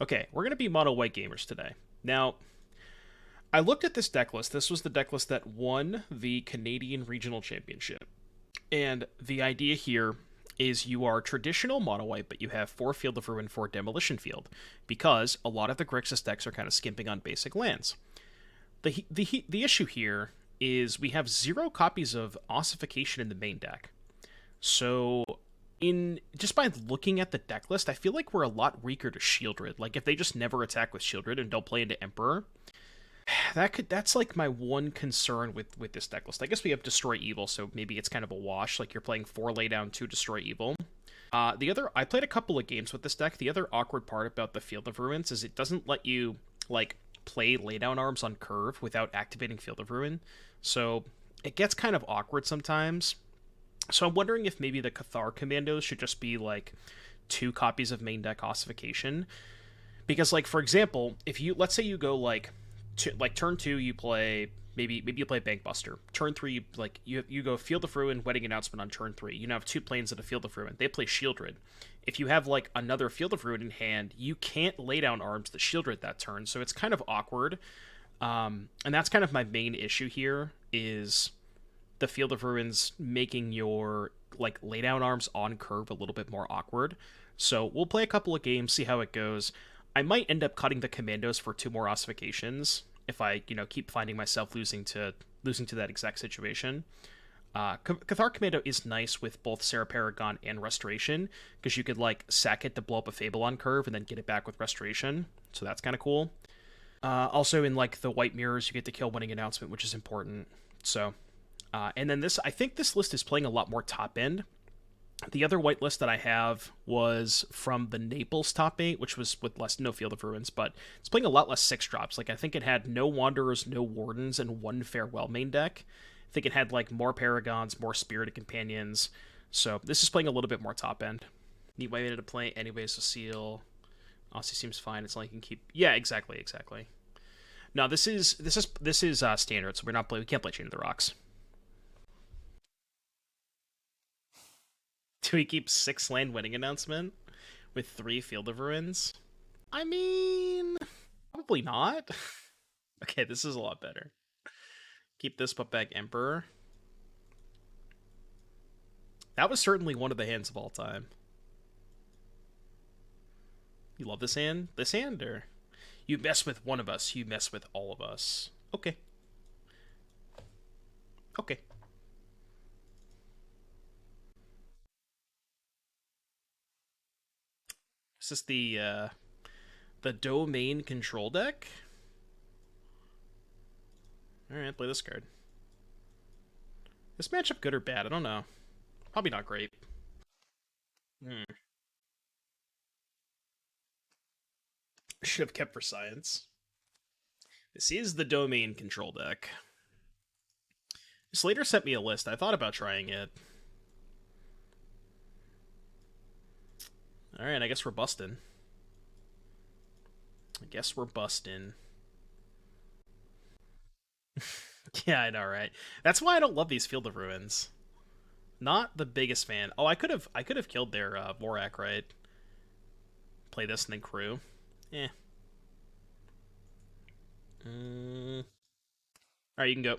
Okay, we're going to be mono white gamers today. Now, I looked at this deck list. This was the deck list that won the Canadian Regional Championship. And the idea here is you are traditional mono white, but you have 4 Field of Ruin, 4 Demolition Field, because a lot of the Grixis decks are kind of skimping on basic lands. The issue here is we have 0 copies of Ossification in the main deck. So in just by looking at the deck list, I feel like we're a lot weaker to Shieldred. Like if they just never attack with Shieldred and don't play into Emperor, that's like my one concern with this deck list. I guess we have Destroy Evil, so maybe it's kind of a wash. Like you're playing 4 laydown, 2 Destroy Evil. I played a couple of games with this deck. The other awkward part about the Field of Ruins is it doesn't let you like play laydown arms on curve without activating Field of Ruin. So it gets kind of awkward sometimes. So I'm wondering if maybe the Cathar Commandos should just be like 2 copies of main deck Ossification. Because like for example, if you let's say you go like turn 2 you play maybe you play Bankbuster. Turn 3 you go Field of Ruin, Wedding Announcement on turn 3. You now have 2 planes at a Field of Ruin. They play Shieldred. If you have like another Field of Ruin in hand, you can't lay down arms to Shieldred that turn. So it's kind of awkward. And that's kind of my main issue here is the Field of Ruins making your like laydown arms on curve a little bit more awkward. So we'll play a couple of games, see how it goes. I might end up cutting the Commandos for 2 more Ossifications if I, keep finding myself losing to that exact situation. Cathar Commando is nice with both Sarah Paragon and Restoration, because you could like sack it to blow up a Fable on curve and then get it back with Restoration. So that's kind of cool. Also in like the White Mirrors, you get to kill Winning Announcement, which is important. So, and then I think this list is playing a lot more top end. The other white list that I have was from the Naples top 8, which was with no Field of Ruins, but it's playing a lot less 6-drops. Like, I think it had no Wanderers, no Wardens, and 1 Farewell main deck. I think it had, like, more Paragons, more Spirited Companions. So, this is playing a little bit more top end. Neat way to play anyways, Cecile. Aussie seems fine. It's like you can keep... Yeah, exactly. No, this is standard, so we can't play Chain of the Rocks. Do we keep 6 land Winning Announcement with 3 Field of Ruins? I mean, probably not. Okay, this is a lot better. Keep this, put back Emperor. That was certainly one of the hands of all time. You love this hand? This hand, or you mess with one of us, you mess with all of us. Okay. Okay. Is this the domain control deck? Alright, play this card. This matchup good or bad? I don't know. Probably not great. Should have kept for science. This is the domain control deck. Slater sent me a list. I thought about trying it. Alright, I guess we're busting. Yeah, I know, right? That's why I don't love these Field of Ruins. Not the biggest fan. Oh, I could have killed their Vorak, right? Play this and then crew. Eh. Alright, you can go.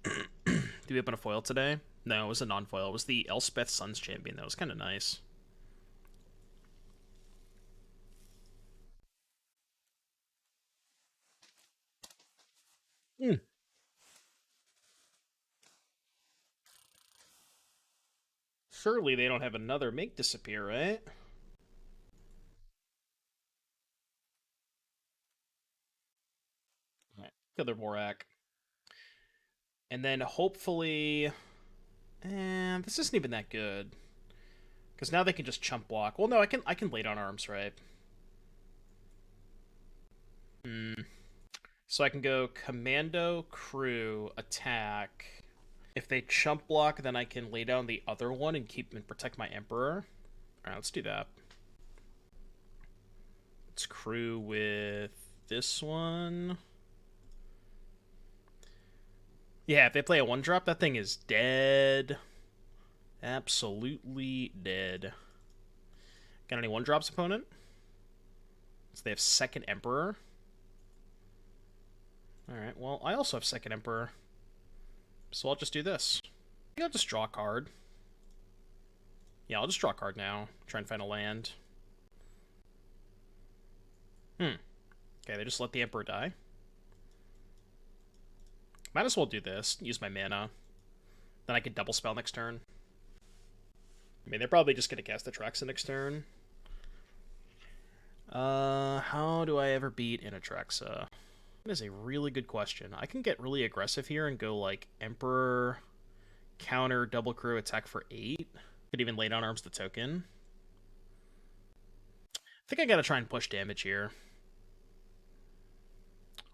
Do we open a foil today? No, it was a non-foil. It was the Elspeth Suns champion. That was kind of nice. Surely they don't have another make disappear, right? Alright, other Vorak. And then hopefully... this isn't even that good. Because now they can just chump block. Well, no, I can lay down arms, right? So I can go Commando, Crew, Attack. If they chump block, then I can lay down the other one and protect my Emperor. Alright, let's do that. Let's Crew with this one. Yeah, if they play a 1-drop, that thing is dead. Absolutely dead. Got any 1-drops, opponent? So they have second Emperor. Alright, well, I also have second Emperor. So I'll just do this. I think I'll just draw a card. Yeah, I'll just draw a card now. Try and find a land. Okay, they just let the Emperor die. Might as well do this. Use my mana. Then I could double spell next turn. I mean, they're probably just going to cast Atraxa next turn. How do I ever beat an Atraxa? That is a really good question. I can get really aggressive here and go like Emperor, counter, double crew, attack for 8. Could even lay down arms the token. I think I gotta try and push damage here.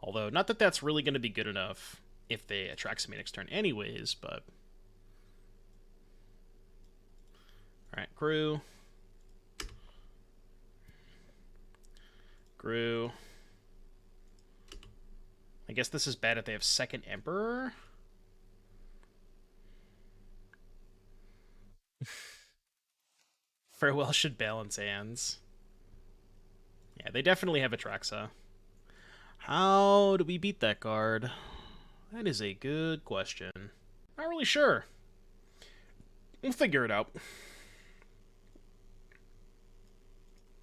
Although, not that that's really going to be good enough if they Atraxa me next turn anyways, but... Alright, crew. Grew. I guess this is bad if they have second Emperor. Farewell should balance hands. Yeah, they definitely have Atraxa. How do we beat that card? That is a good question. Not really sure. We'll figure it out.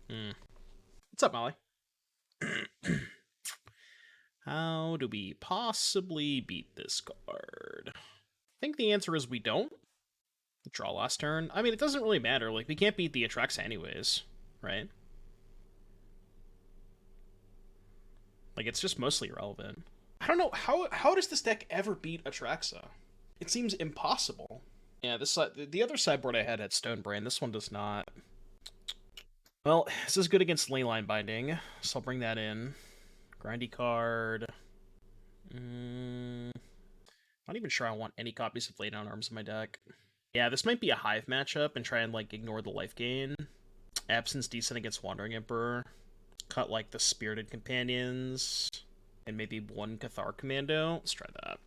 What's up, Molly? How do we possibly beat this card? I think the answer is we don't. Draw last turn. I mean, it doesn't really matter. Like, we can't beat the Atraxa anyways, right? Like, it's just mostly irrelevant. I don't know, how does this deck ever beat Atraxa? It seems impossible. Yeah, this the other sideboard I had Stonebrain. This one does not. Well, this is good against Leyline Binding, so I'll bring that in. Grindy card. Not even sure I want any copies of Lay Down Arms in my deck. Yeah, this might be a Hive matchup and try and, like, ignore the life gain. Absence decent against Wandering Emperor. Cut, like, the Spirited Companions. And maybe one Cathar Commando. Let's try that.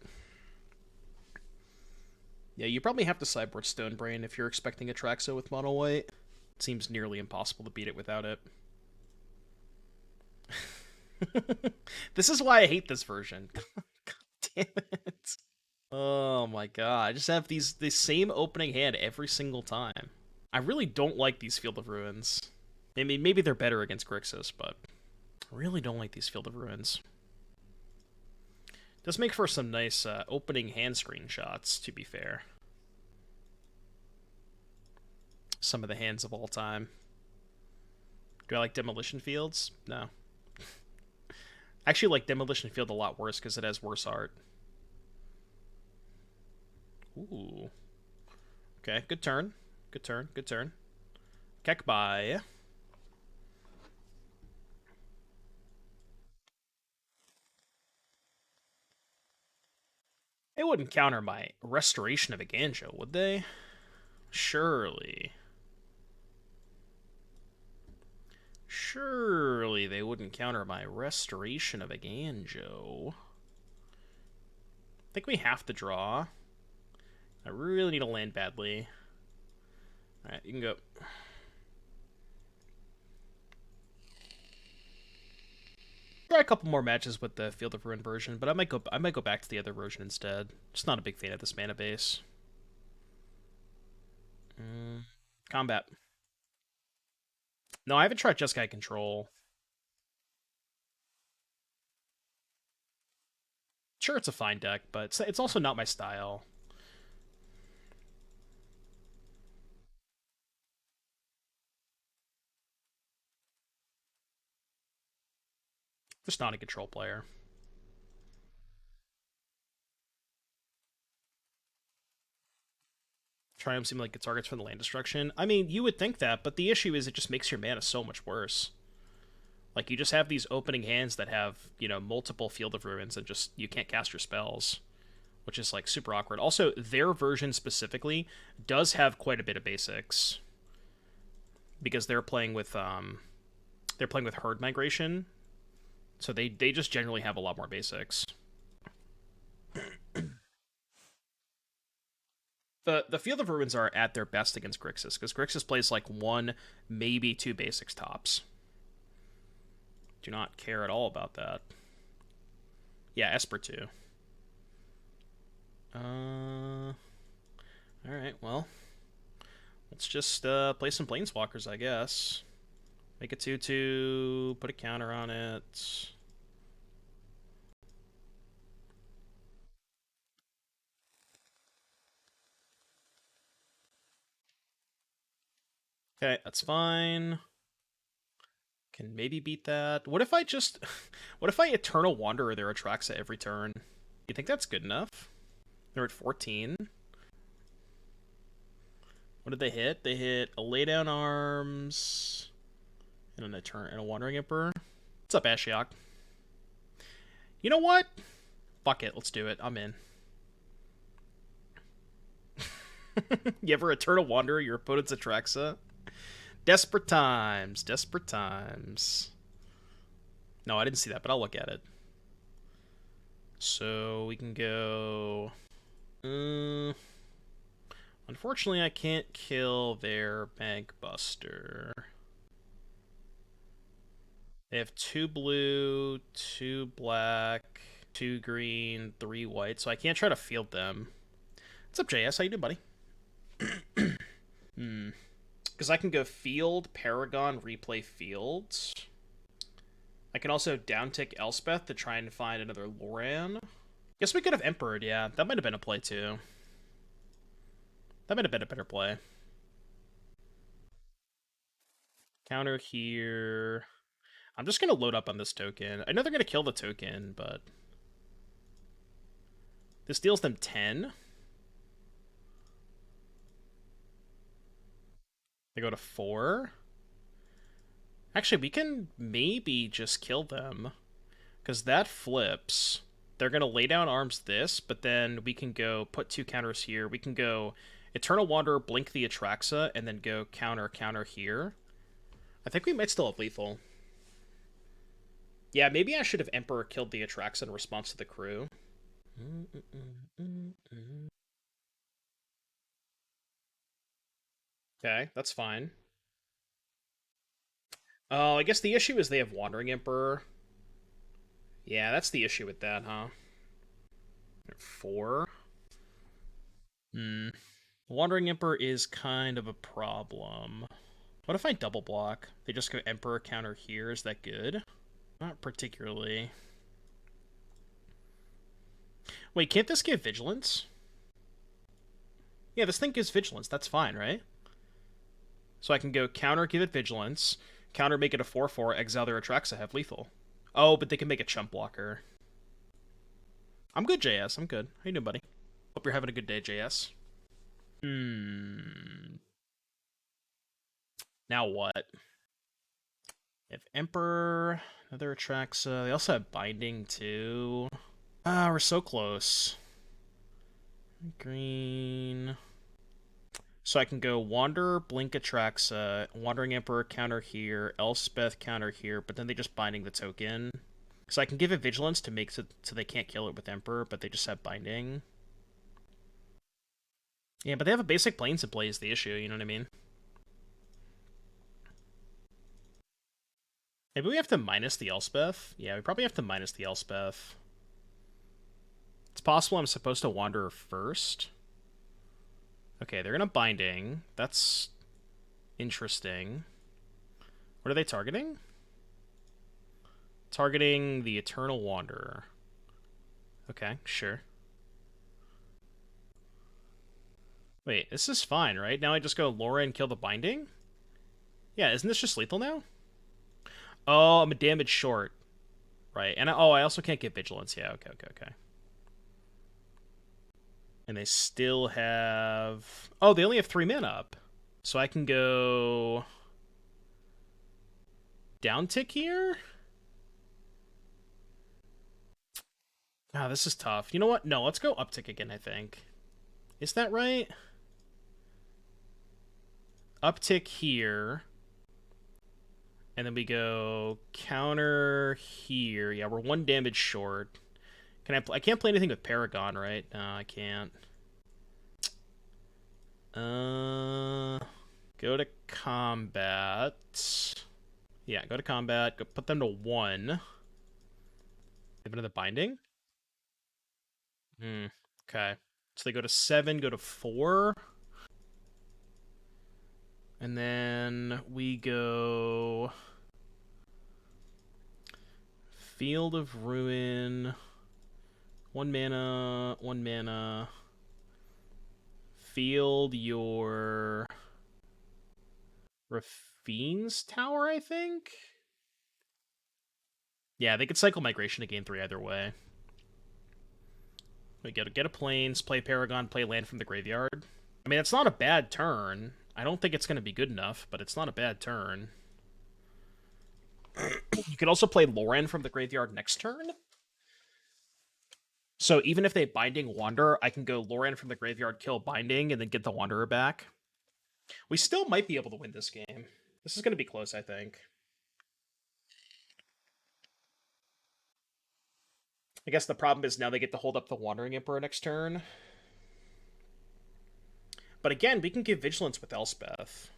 Yeah, you probably have to sideboard Stonebrain if you're expecting Atraxa with mono white. It seems nearly impossible to beat it without it. This is why I hate this version. God damn it. Oh my god, I just have the same opening hand every single time. I really don't like these Field of Ruins. Maybe they're better against Grixis, but I really don't like these Field of Ruins. Does make for some nice opening hand screenshots, to be fair. Some of the hands of all time. Do I like Demolition Fields? No. I actually like Demolition Field a lot worse because it has worse art. Ooh. Okay, good turn. Good turn, good turn. Kekbai. They wouldn't counter my Restoration of Aganjo, would they? Surely. Surely they wouldn't counter my Restoration of Aganjo. I think we have to draw. I really need to land badly. Alright, you can go. Try a couple more matches with the Field of Ruin version, but I might go back to the other version instead. Just not a big fan of this mana base. Combat. No, I haven't tried Jeskai Control. Sure, it's a fine deck, but it's also not my style. Just not a control player. Triumph seem like good targets for the land destruction. I mean, you would think that, but the issue is it just makes your mana so much worse. Like, you just have these opening hands that have, you know, multiple Field of Ruins and just, you can't cast your spells, which is, like, super awkward. Also, their version specifically does have quite a bit of basics, because they're playing with Herd Migration, so they just generally have a lot more basics. The Field of Ruins are at their best against Grixis, because Grixis plays, like, one, maybe two basics tops. Do not care at all about that. Yeah, Esper 2. Alright, well. Let's just play some Planeswalkers, I guess. Make a 2/2, put a counter on it. Okay, that's fine. Can maybe beat that. What if I just... what if I Eternal Wanderer their Atraxa every turn? You think that's good enough? They're at 14. What did they hit? They hit a Laydown Arms and a Wandering Emperor. What's up, Ashiok? You know what? Fuck it, let's do it. I'm in. You ever Eternal Wanderer your opponent's Atraxa? Desperate times. Desperate times. No, I didn't see that, but I'll look at it. So we can go... unfortunately, I can't kill their Bank Buster. They have 2 blue, 2 black, 2 green, 3 white, so I can't try to field them. What's up, JS? How you doing, buddy? Because I can go field, Paragon, replay fields. I can also downtick Elspeth to try and find another Loran. Guess we could have Emperored, yeah. That might have been a play, too. That might have been a better play. Counter here. I'm just going to load up on this token. I know they're going to kill the token, but... this deals them 10. They go to 4. Actually, we can maybe just kill them. Because that flips. They're going to lay down arms this, but then we can go put 2 counters here. We can go Eternal Wanderer, blink the Atraxa, and then go counter, counter here. I think we might still have lethal. Yeah, maybe I should have Emperor killed the Atraxa in response to the crew. Okay, that's fine. Oh, I guess the issue is they have Wandering Emperor. Yeah, that's the issue with that, huh? 4. Wandering Emperor is kind of a problem. What if I double block? They just go Emperor counter here. Is that good? Not particularly. Wait, can't this give Vigilance? Yeah, this thing gives Vigilance. That's fine, right? So I can go counter, give it Vigilance. Counter, make it a 4/4, exile their Atraxa, have lethal. Oh, but they can make a chump blocker. I'm good, JS. I'm good. How you doing, buddy? Hope you're having a good day, JS. Now what? If Emperor, another Atraxa. They also have Binding, too. Ah, we're so close. Green. So I can go Wanderer, Blink Atraxa, Wandering Emperor counter here, Elspeth counter here, but then they just Binding the token. So I can give it Vigilance to make it so they can't kill it with Emperor, but they just have Binding. Yeah, but they have a basic Planes in play is the issue, you know what I mean? Maybe we have to minus the Elspeth? Yeah, we probably have to minus the Elspeth. It's possible I'm supposed to Wanderer first. Okay, they're gonna Binding. That's interesting. What are they targeting? Targeting the Eternal Wanderer. Okay, sure. Wait, this is fine, right? Now I just go Laura and kill the Binding? Yeah, isn't this just lethal now? Oh, I'm a damage short. Right, and I also can't get Vigilance. Yeah, okay. And they still have... oh, they only have 3 mana up. So I can go... down tick here? Ah, this is tough. You know what? No, let's go uptick again, I think. Is that right? Uptick here. And then we go counter here. Yeah, we're 1 damage short. Can I can't play anything with Paragon, right? No, I can't. Go to combat. Yeah, go to combat. Go put them to 1. Give another binding. Hmm. Okay. So they go to 7, go to 4. And then we go Field of Ruin. 1 mana, 1 mana. Field your Rafine's Tower, I think? Yeah, they could cycle Migration to gain 3 either way. We get a Plains, play Paragon, play land from the graveyard. I mean, it's not a bad turn. I don't think it's going to be good enough, but it's not a bad turn. You could also play Loran from the graveyard next turn. So even if they Binding Wanderer, I can go Loran from the graveyard, kill Binding, and then get the Wanderer back. We still might be able to win this game. This is going to be close, I think. I guess the problem is now they get to hold up the Wandering Emperor next turn. But again, we can give Vigilance with Elspeth.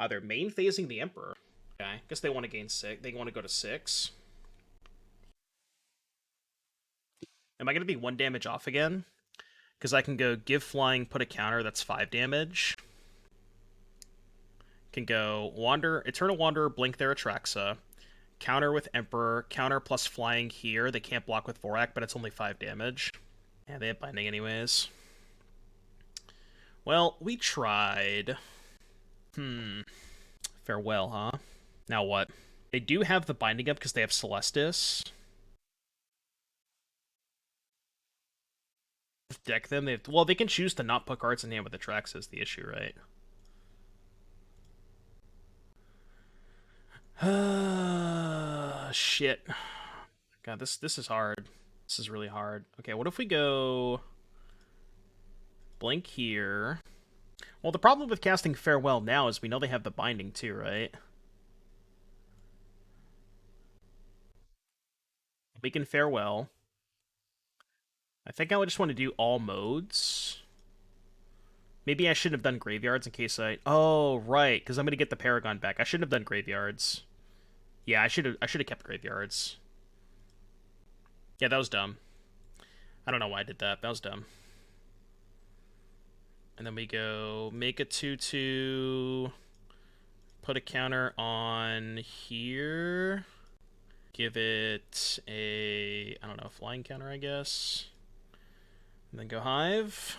They're main phasing the Emperor. Okay, I guess they want to gain 6. They want to go to 6. Am I going to be 1 damage off again? Because I can go give flying, put a counter, that's 5 damage. Can go Eternal Wanderer, blink their Atraxa. Counter with Emperor, counter plus flying here. They can't block with Vorak, but it's only 5 damage. Yeah, they have binding anyways. Well, we tried. Farewell, huh? Now what? They do have the binding up because they have Celestis. Deck them. Well, they can choose to not put cards in hand with Atraxa is the issue, right? Shit. God, this is hard. This is really hard. Okay, what if we go blink here? Well, the problem with casting Farewell now is we know they have the binding too, right? We can Farewell. I think I would just want to do all modes. Maybe I shouldn't have done graveyards in case I... Oh, right, because I'm going to get the Paragon back. I shouldn't have done graveyards. Yeah, I should have kept graveyards. Yeah, that was dumb. I don't know why I did that. That was dumb. And then we go make a 2/2. Put a counter on here. Give it a, I don't know, flying counter, I guess. And then go Hive.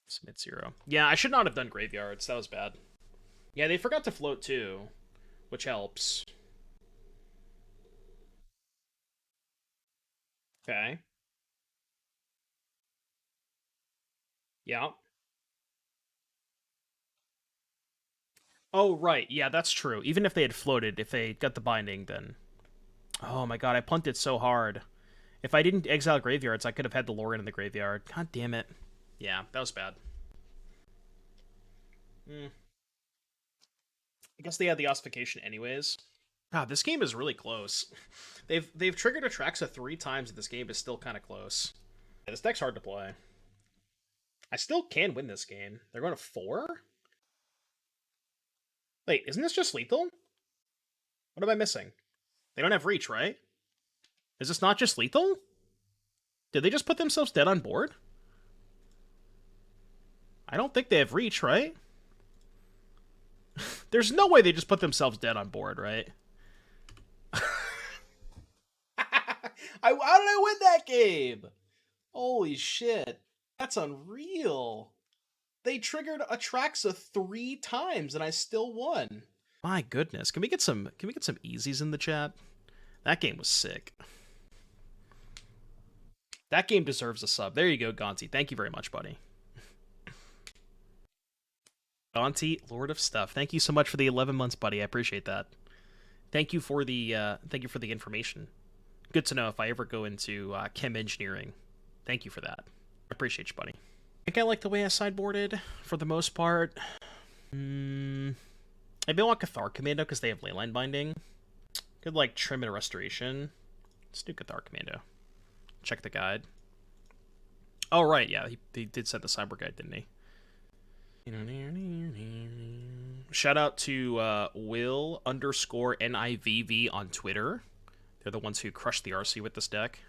Submit 0. Yeah, I should not have done graveyards. That was bad. Yeah, they forgot to float too, which helps. Okay. Yeah. Oh, right. Yeah, that's true. Even if they had floated, if they got the binding, then... Oh my god, I punted so hard. If I didn't exile graveyards, I could have had the Loran in the graveyard. God damn it. Yeah, that was bad. I guess they had the ossification anyways. God, this game is really close. They've triggered Atraxa 3 times, and this game is still kind of close. Yeah, this deck's hard to play. I still can win this game. They're going to 4? Wait, isn't this just lethal? What am I missing? They don't have reach, right? Is this not just lethal? Did they just put themselves dead on board? I don't think they have reach, right? There's no way they just put themselves dead on board, right? How did I win that game? Holy shit. That's unreal. They triggered Atraxa 3 times and I still won. My goodness. Can we get some easies in the chat? That game was sick. That game deserves a sub. There you go, Gonti. Thank you very much, buddy. Gonti, Lord of Stuff. Thank you so much for the 11 months, buddy. I appreciate that. Thank you for the information. Good to know if I ever go into chem engineering. Thank you for that. I appreciate you, buddy. I think I like the way I sideboarded for the most part. Maybe I want Cathar Commando because they have Leyline Binding. Could like Trim and Restoration. Let's do Cathar Commando. Check the guide. Oh, right, yeah, he did set the cyber guide, didn't he? Shout out to Will underscore NIVV on Twitter. They're the ones who crushed the RC with this deck.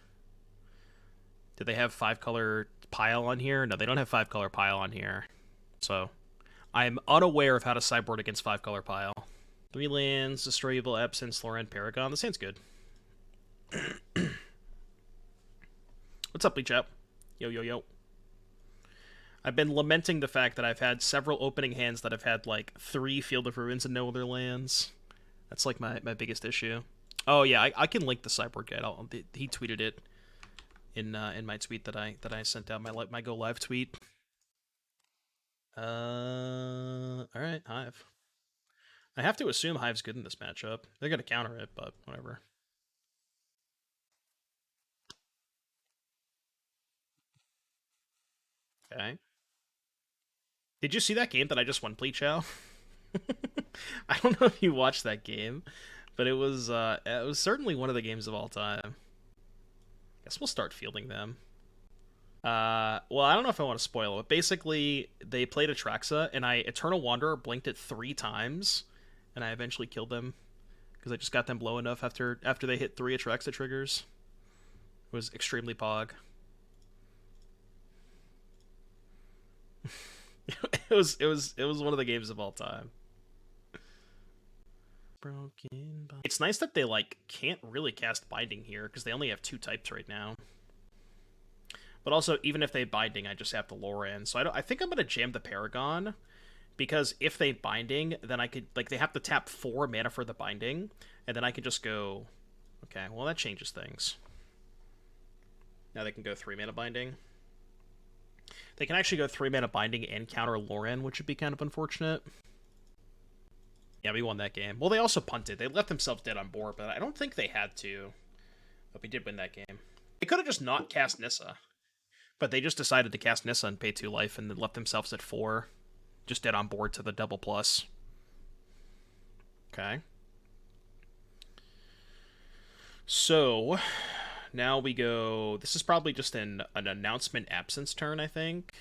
Do they have 5-color pile on here? No, they don't have 5-color pile on here. So I'm unaware of how to sideboard against 5-color pile. 3 lands, Destroy Evil, Absence, Loran, Paragon. This hand's good. What's up, Bleach Up? Yo, yo, yo. I've been lamenting the fact that I've had several opening hands that have had, like, 3 Field of Ruins and no other lands. That's, like, my biggest issue. Oh, yeah, I can link the sideboard guide. He tweeted it in my tweet that I sent out, my Go Live tweet. Alright, Hive. I have to assume Hive's good in this matchup. They're gonna counter it, but whatever. Okay. Did you see that game that I just won, Pleat Chow? I don't know if you watched that game, but it was certainly one of the games of all time. Guess we'll start fielding them. Well, I don't know if I want to spoil it, but basically they played Atraxa, and I Eternal Wanderer blinked it 3 times, and I eventually killed them because I just got them low enough after they hit 3 Atraxa triggers. It was extremely pog. it was one of the games of all time. Broken. It's nice that they like can't really cast Binding here because they only have 2 types right now. But also, even if they Binding, I just have to lure in. So I think I'm gonna jam the Paragon because if they Binding, then I could like they have to tap 4 mana for the Binding, and then I can just go. Okay, well that changes things. Now they can go 3 mana Binding. They can actually go 3 mana Binding and counter Loran, which would be kind of unfortunate. Yeah, we won that game. Well, they also punted. They left themselves dead on board, but I don't think they had to. But we did win that game. They could have just not cast Nissa. But they just decided to cast Nissa and pay 2 life and then left themselves at 4. Just dead on board to the double plus. Okay. So, now we go... This is probably just an announcement absence turn, I think.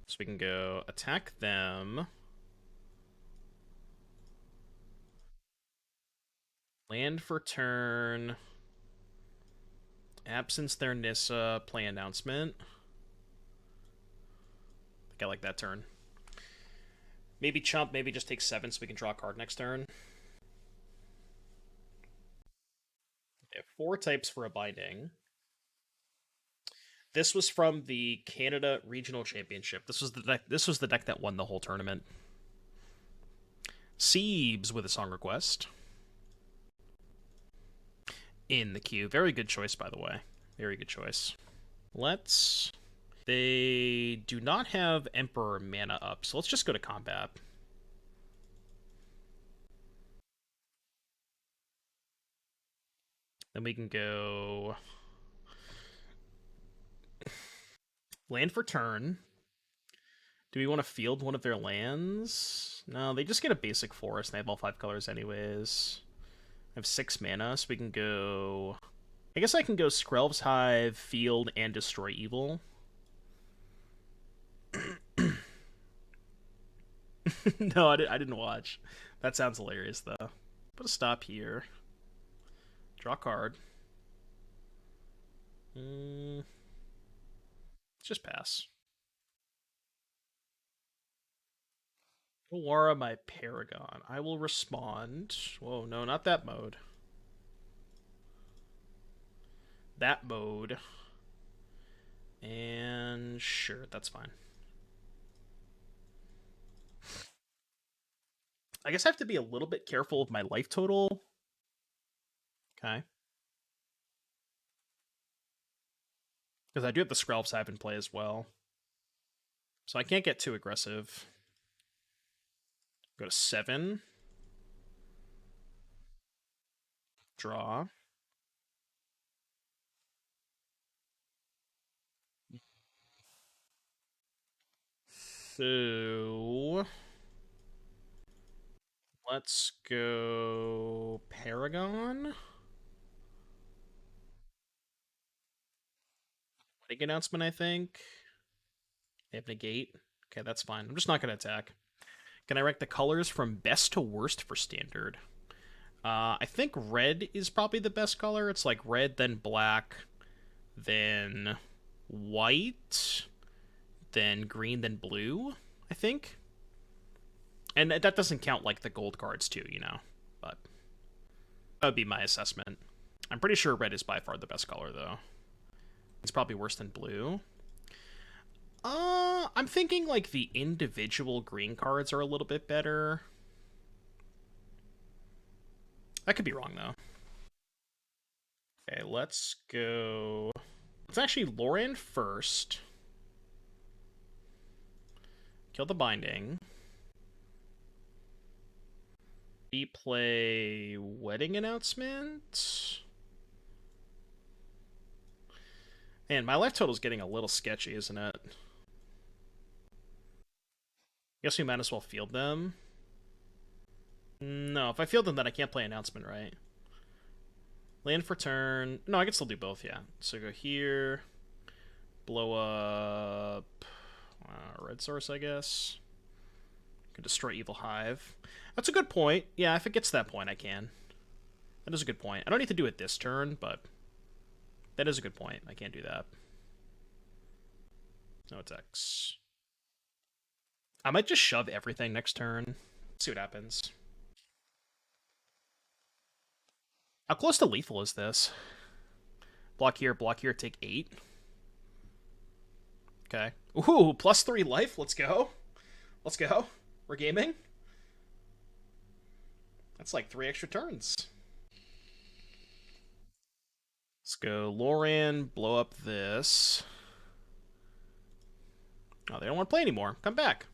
So we can go attack them. Land for turn. Absence their Nissa. Play announcement. I think I like that turn. Maybe chump, maybe just take 7 so we can draw a card next turn. They have 4 types for a Binding. This was from the Canada Regional Championship. This was the deck. This was the deck that won the whole tournament. Siebes with a song request. In the queue. Very good choice, by the way. Very good choice. Let's... They do not have Emperor mana up, so let's just go to combat. Then we can go... Land for turn. Do we want to field one of their lands? No, they just get a basic forest, and they have all 5 colors anyways. I have 6 mana, so we can go... I guess I can go Skrelv's Hive, Field, and Destroy Evil. No, I didn't watch. That sounds hilarious, though. Put a stop here. Draw a card. Let's just pass. Awara my Paragon. I will respond. Whoa, no, not that mode. That mode. And sure, that's fine. I guess I have to be a little bit careful of my life total. Okay. Because I do have the Skrelv's Hive in play as well. So I can't get too aggressive. Go to 7. Draw. So... Let's go Paragon. Big announcement, I think. They have Negate. Okay, that's fine. I'm just not going to attack. Can I rank the colors from best to worst for standard? I think red is probably the best color. It's like red, then black, then white, then green, then blue, I think. And that doesn't count like the gold cards too, you know. But that would be my assessment. I'm pretty sure red is by far the best color though. It's probably worse than blue. I'm thinking like the individual green cards are a little bit better. I could be wrong though. Okay, let's go. Let's actually Lauren first. Kill the binding. We play wedding announcement. Man, my life total is getting a little sketchy, isn't it? Guess we might as well field them. No, if I field them, then I can't play announcement, right? Land for turn. No, I can still do both, yeah. So go here. Blow up red source, I guess. Can destroy Evil Hive. That's a good point. Yeah, if it gets to that point, I can. That is a good point. I don't need to do it this turn, but that is a good point. I can't do that. No attacks. I might just shove everything next turn. See what happens. How close to lethal is this? Block here, take 8. Okay. Ooh, +3 life. Let's go. Let's go. We're gaming. That's like 3 extra turns. Let's go Loran, blow up this. Oh, they don't want to play anymore. Come back.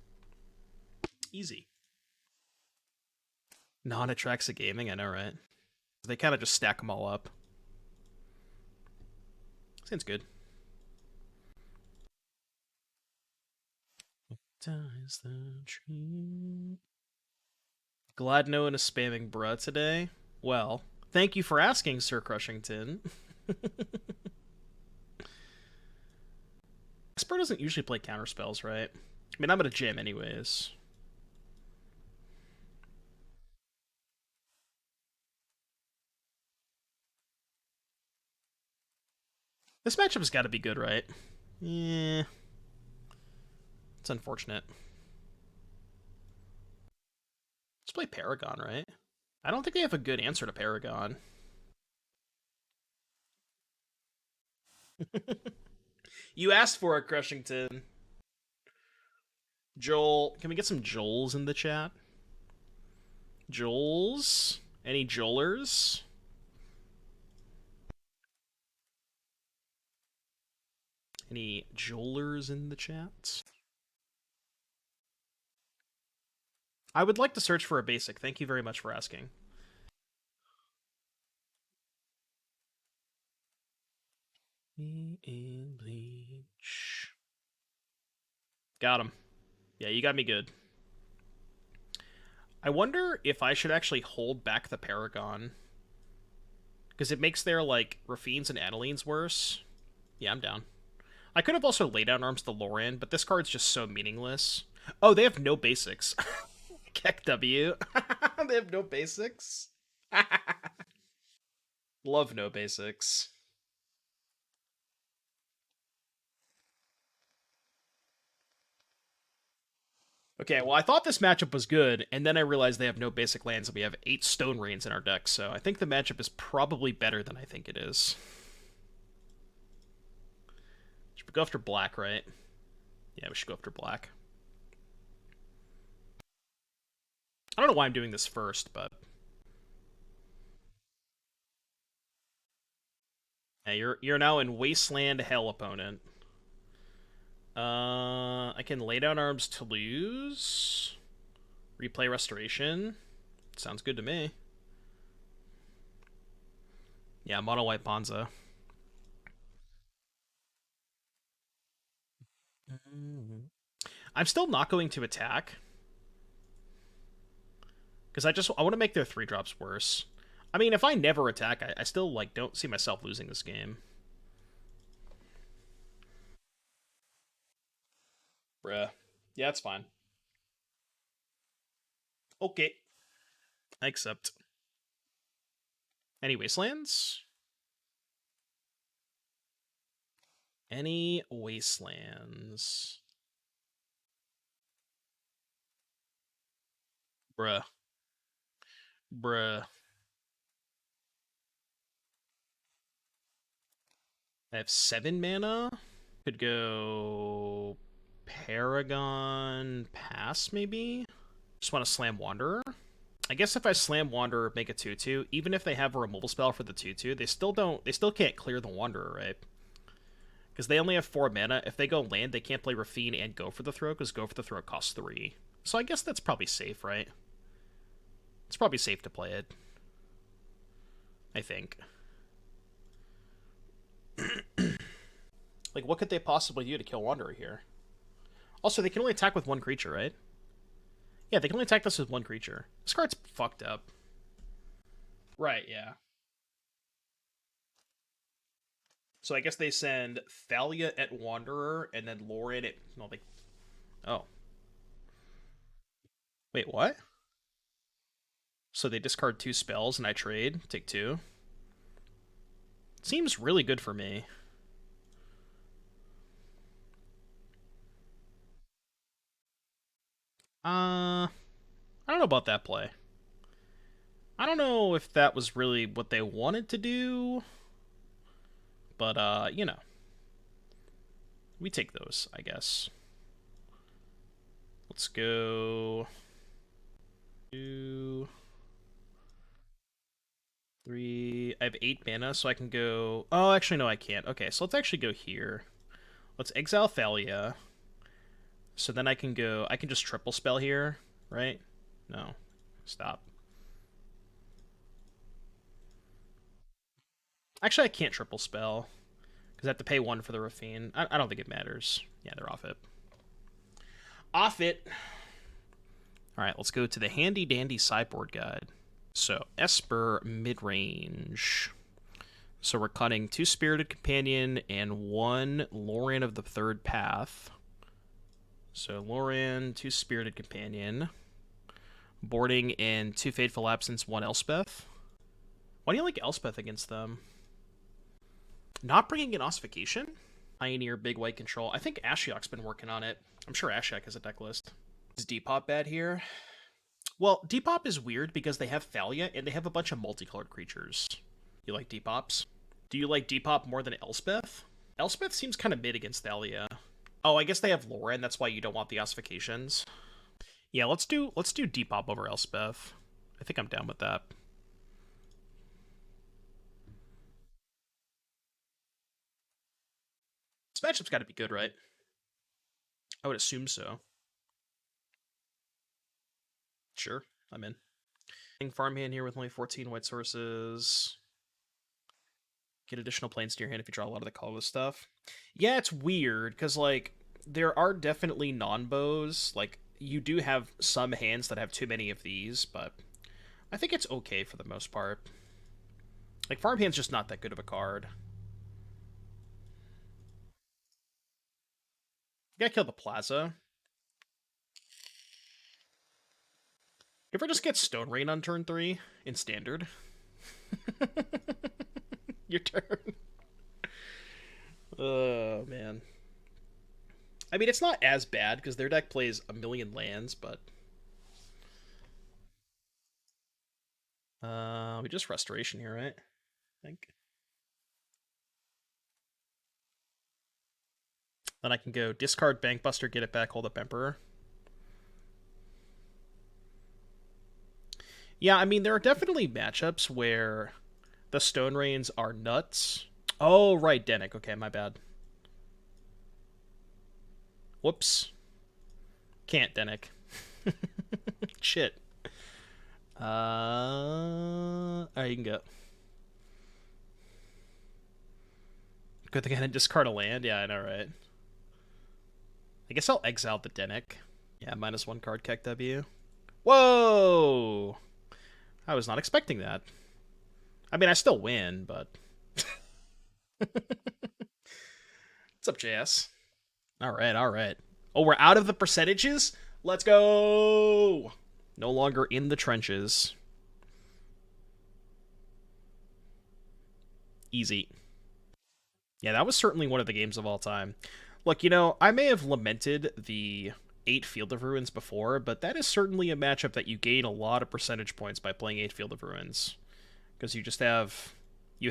Easy. Non-Atraxa Gaming, I know, right? They kind of just stack them all up. Sounds good. Dies the tree. Glad no one is spamming bruh today. Well, thank you for asking, Sir Crushington. Esper doesn't usually play counterspells, right? I mean, I'm gonna jam anyways. This matchup's got to be good, right? Yeah. It's unfortunate. Let's play Paragon, right? I don't think they have a good answer to Paragon. You asked for it, Crushington. Joel, can we get some Joels in the chat? Joels? Any Joelers? Any Joelers in the chat? I would like to search for a basic. Thank you very much for asking. Me in Bleach. Got him. Yeah, you got me good. I wonder if I should actually hold back the Paragon. Because it makes their, like, Rafines and Adelines worse. Yeah, I'm down. I could have also laid down arms to Loran, but this card's just so meaningless. Oh, they have no basics. Keck W. They have no basics. Love no basics. Okay, well, I thought this matchup was good, and then I realized they have no basic lands, and we have 8 Stone Rains in our deck, so I think the matchup is probably better than I think it is. Should we go after black, right? Yeah, we should go after black. I don't know why I'm doing this first, but... Yeah, you're now in Wasteland Hell, opponent. I can lay down arms to lose. Replay Restoration. Sounds good to me. Yeah, mono white Ponza. I'm still not going to attack. Because I want to make their 3-drops worse. I mean, if I never attack, I still, like, don't see myself losing this game. Bruh. Yeah, that's fine. Okay. I accept. Any wastelands? Any wastelands? Bruh. Bruh. I have 7 mana. Could go Paragon Pass, maybe? Just want to slam Wanderer. I guess if I slam Wanderer, make a 2/2, even if they have a removal spell for the 2/2, they still can't clear the Wanderer, right? Because they only have 4 mana. If they go land, they can't play Rafine and Go for the Throat, because Go for the Throat costs 3. So I guess that's probably safe, right? It's probably safe to play it. I think. Like, what could they possibly do to kill Wanderer here? Also, they can only attack with one creature, right? Yeah, they can only attack this with one creature. This card's fucked up. Right, yeah. So I guess they send Thalia at Wanderer and then Lauren at... No, they... Oh. Wait, what? So they discard 2 spells and I trade? Take 2? Seems really good for me. I don't know about that play. I don't know if that was really what they wanted to do. But, you know. We take those, I guess. Let's go... 2... 3... I have 8 mana, so I can go... Oh, actually, no, I can't. Okay, so let's actually go here. Let's exile Thalia. So then I can go... I can just triple spell here, right? No. Stop. Actually, I can't triple spell. Because I have to pay 1 for the Rafine. I don't think it matters. Yeah, they're off it. Off it! Alright, let's go to the handy-dandy sideboard guide. So, Esper mid-range. So we're cutting 2 Spirited Companion and 1 Lorien of the Third Path. So Lorien, 2 Spirited Companion. Boarding in 2 Fateful Absence, 1 Elspeth. Why do you like Elspeth against them? Not bringing in Ossification? Pioneer, Big White Control. I think Ashiok's been working on it. I'm sure Ashiok has a deck list. Is Depop bad here? Well, Depop is weird because they have Thalia and they have a bunch of multicolored creatures. You like Depops? Do you like Depop more than Elspeth? Elspeth seems kind of mid against Thalia. Oh, I guess they have Lauren, that's why you don't want the Ossifications. Yeah, let's do Depop over Elspeth. I think I'm down with that. This matchup's got to be good, right? I would assume so. Sure, I'm in. Farmhand here with only 14 white sources. Get additional planes to your hand if you draw a lot of the colorless stuff. Yeah, it's weird, because, like, there are definitely non-bows. Like, you do have some hands that have too many of these, but I think it's okay for the most part. Like, Farmhand's just not that good of a card. You gotta kill the Plaza. You ever just get Stone Rain on turn 3 in Standard? Your turn. Oh, man. I mean, it's not as bad, because their deck plays a million lands, but... we just Restoration here, right? I think. Then I can go discard Bankbuster, get it back, hold up Emperor. Yeah, I mean, there are definitely matchups where the Stone Rains are nuts. Oh, right, Denick. Okay, my bad. Whoops. Can't, Denick. Shit. Alright, you can go. Good thing I didn't discard a land. Yeah, I know, right? I guess I'll exile the Denick. Yeah, -1 card Keck W. Whoa! I was not expecting that. I mean, I still win, but... What's up, JS? Alright, alright. Oh, we're out of the percentages? Let's go! No longer in the trenches. Easy. Yeah, that was certainly one of the games of all time. Look, I may have lamented the 8 Field of Ruins before, but that is certainly a matchup that you gain a lot of percentage points by playing 8 Field of Ruins. Because you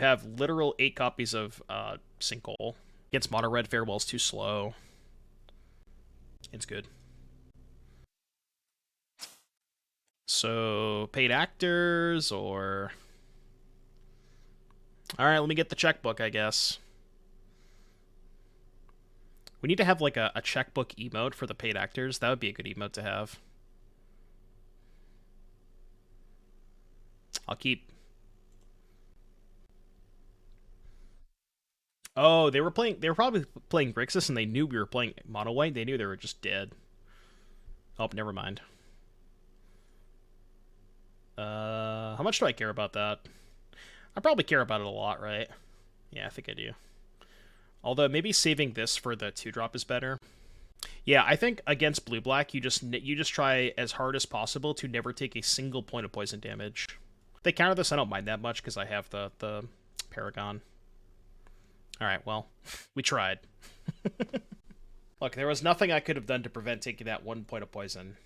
have literal 8 copies of Sinkhole. Against Mono Red, Farewell's too slow. It's good. So, paid actors, or... Alright, let me get the checkbook, I guess. We need to have, like, a checkbook emote for the paid actors. That would be a good emote to have. I'll keep... Oh, they were probably playing Grixis, and they knew we were playing Mono White. They knew they were just dead. Oh, never mind. How much do I care about that? I probably care about it a lot, right? Yeah, I think I do. Although maybe saving this for the 2-drop is better. Yeah, I think against blue-black, you just try as hard as possible to never take a single point of poison damage. If they counter this, I don't mind that much because I have the Paragon. Alright, well, we tried. Look, there was nothing I could have done to prevent taking that 1 point of poison.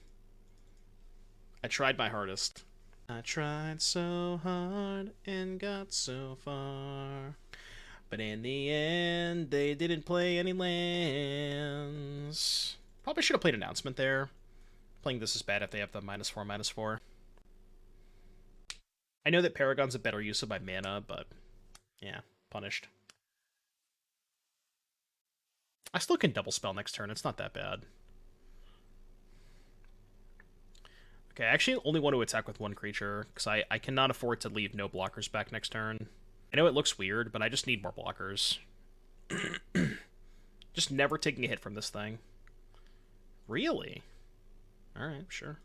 I tried my hardest. I tried so hard and got so far. But in the end, they didn't play any lands. Probably should have played Announcement there. Playing this is bad if they have the -4/-4. I know that Paragon's a better use of my mana, but yeah, punished. I still can double spell next turn. It's not that bad. Okay, I actually only want to attack with 1 creature, because I cannot afford to leave no blockers back next turn. I know it looks weird, but I just need more blockers. Just never taking a hit from this thing. Really? Alright, sure.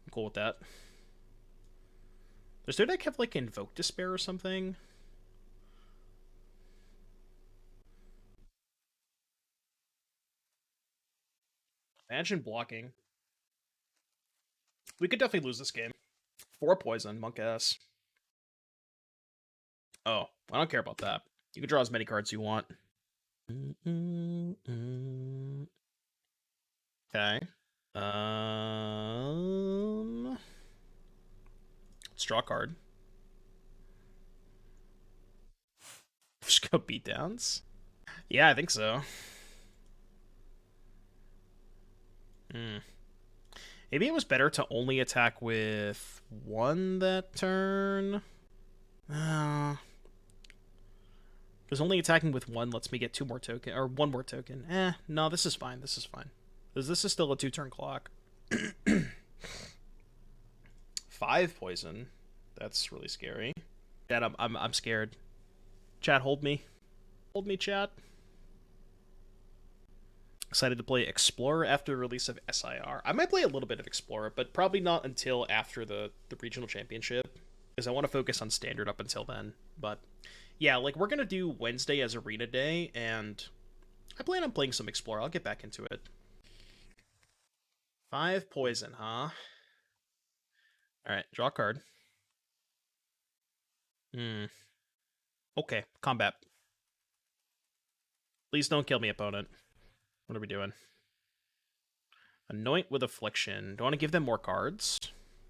I'm cool with that. Does their deck have, like, Invoke Despair or something? Imagine blocking. We could definitely lose this game. 4 poison, monk ass. Oh, I don't care about that. You can draw as many cards as you want. Okay. Let's draw a card. Just go beatdowns? Yeah, I think so. Maybe it was better to only attack with 1 that turn. Because only attacking with 1 lets me get 2 more token, or 1 more token. No, this is fine. This is fine. Because this is still a 2-turn clock. 5 poison. That's really scary. Chat, I'm scared. Chat, hold me. Hold me, chat. Excited to play Explorer after the release of SIR. I might play a little bit of Explorer, but probably not until after the regional championship, because I want to focus on Standard up until then. But yeah, like, we're going to do Wednesday as Arena Day, and I plan on playing some Explorer. I'll get back into it. 5 poison, huh? Alright, draw a card. Okay, combat. Please don't kill me, opponent. What are we doing? Anoint with Affliction. Do I want to give them more cards?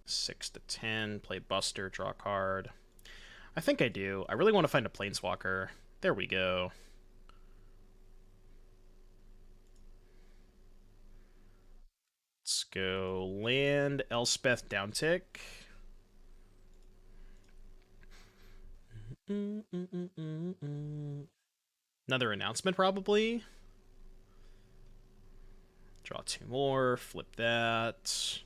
6 to 10. Play Buster. Draw a card. I think I do. I really want to find a Planeswalker. There we go. Let's go land Elspeth Downtick. Another announcement, probably. Draw 2 more, flip that.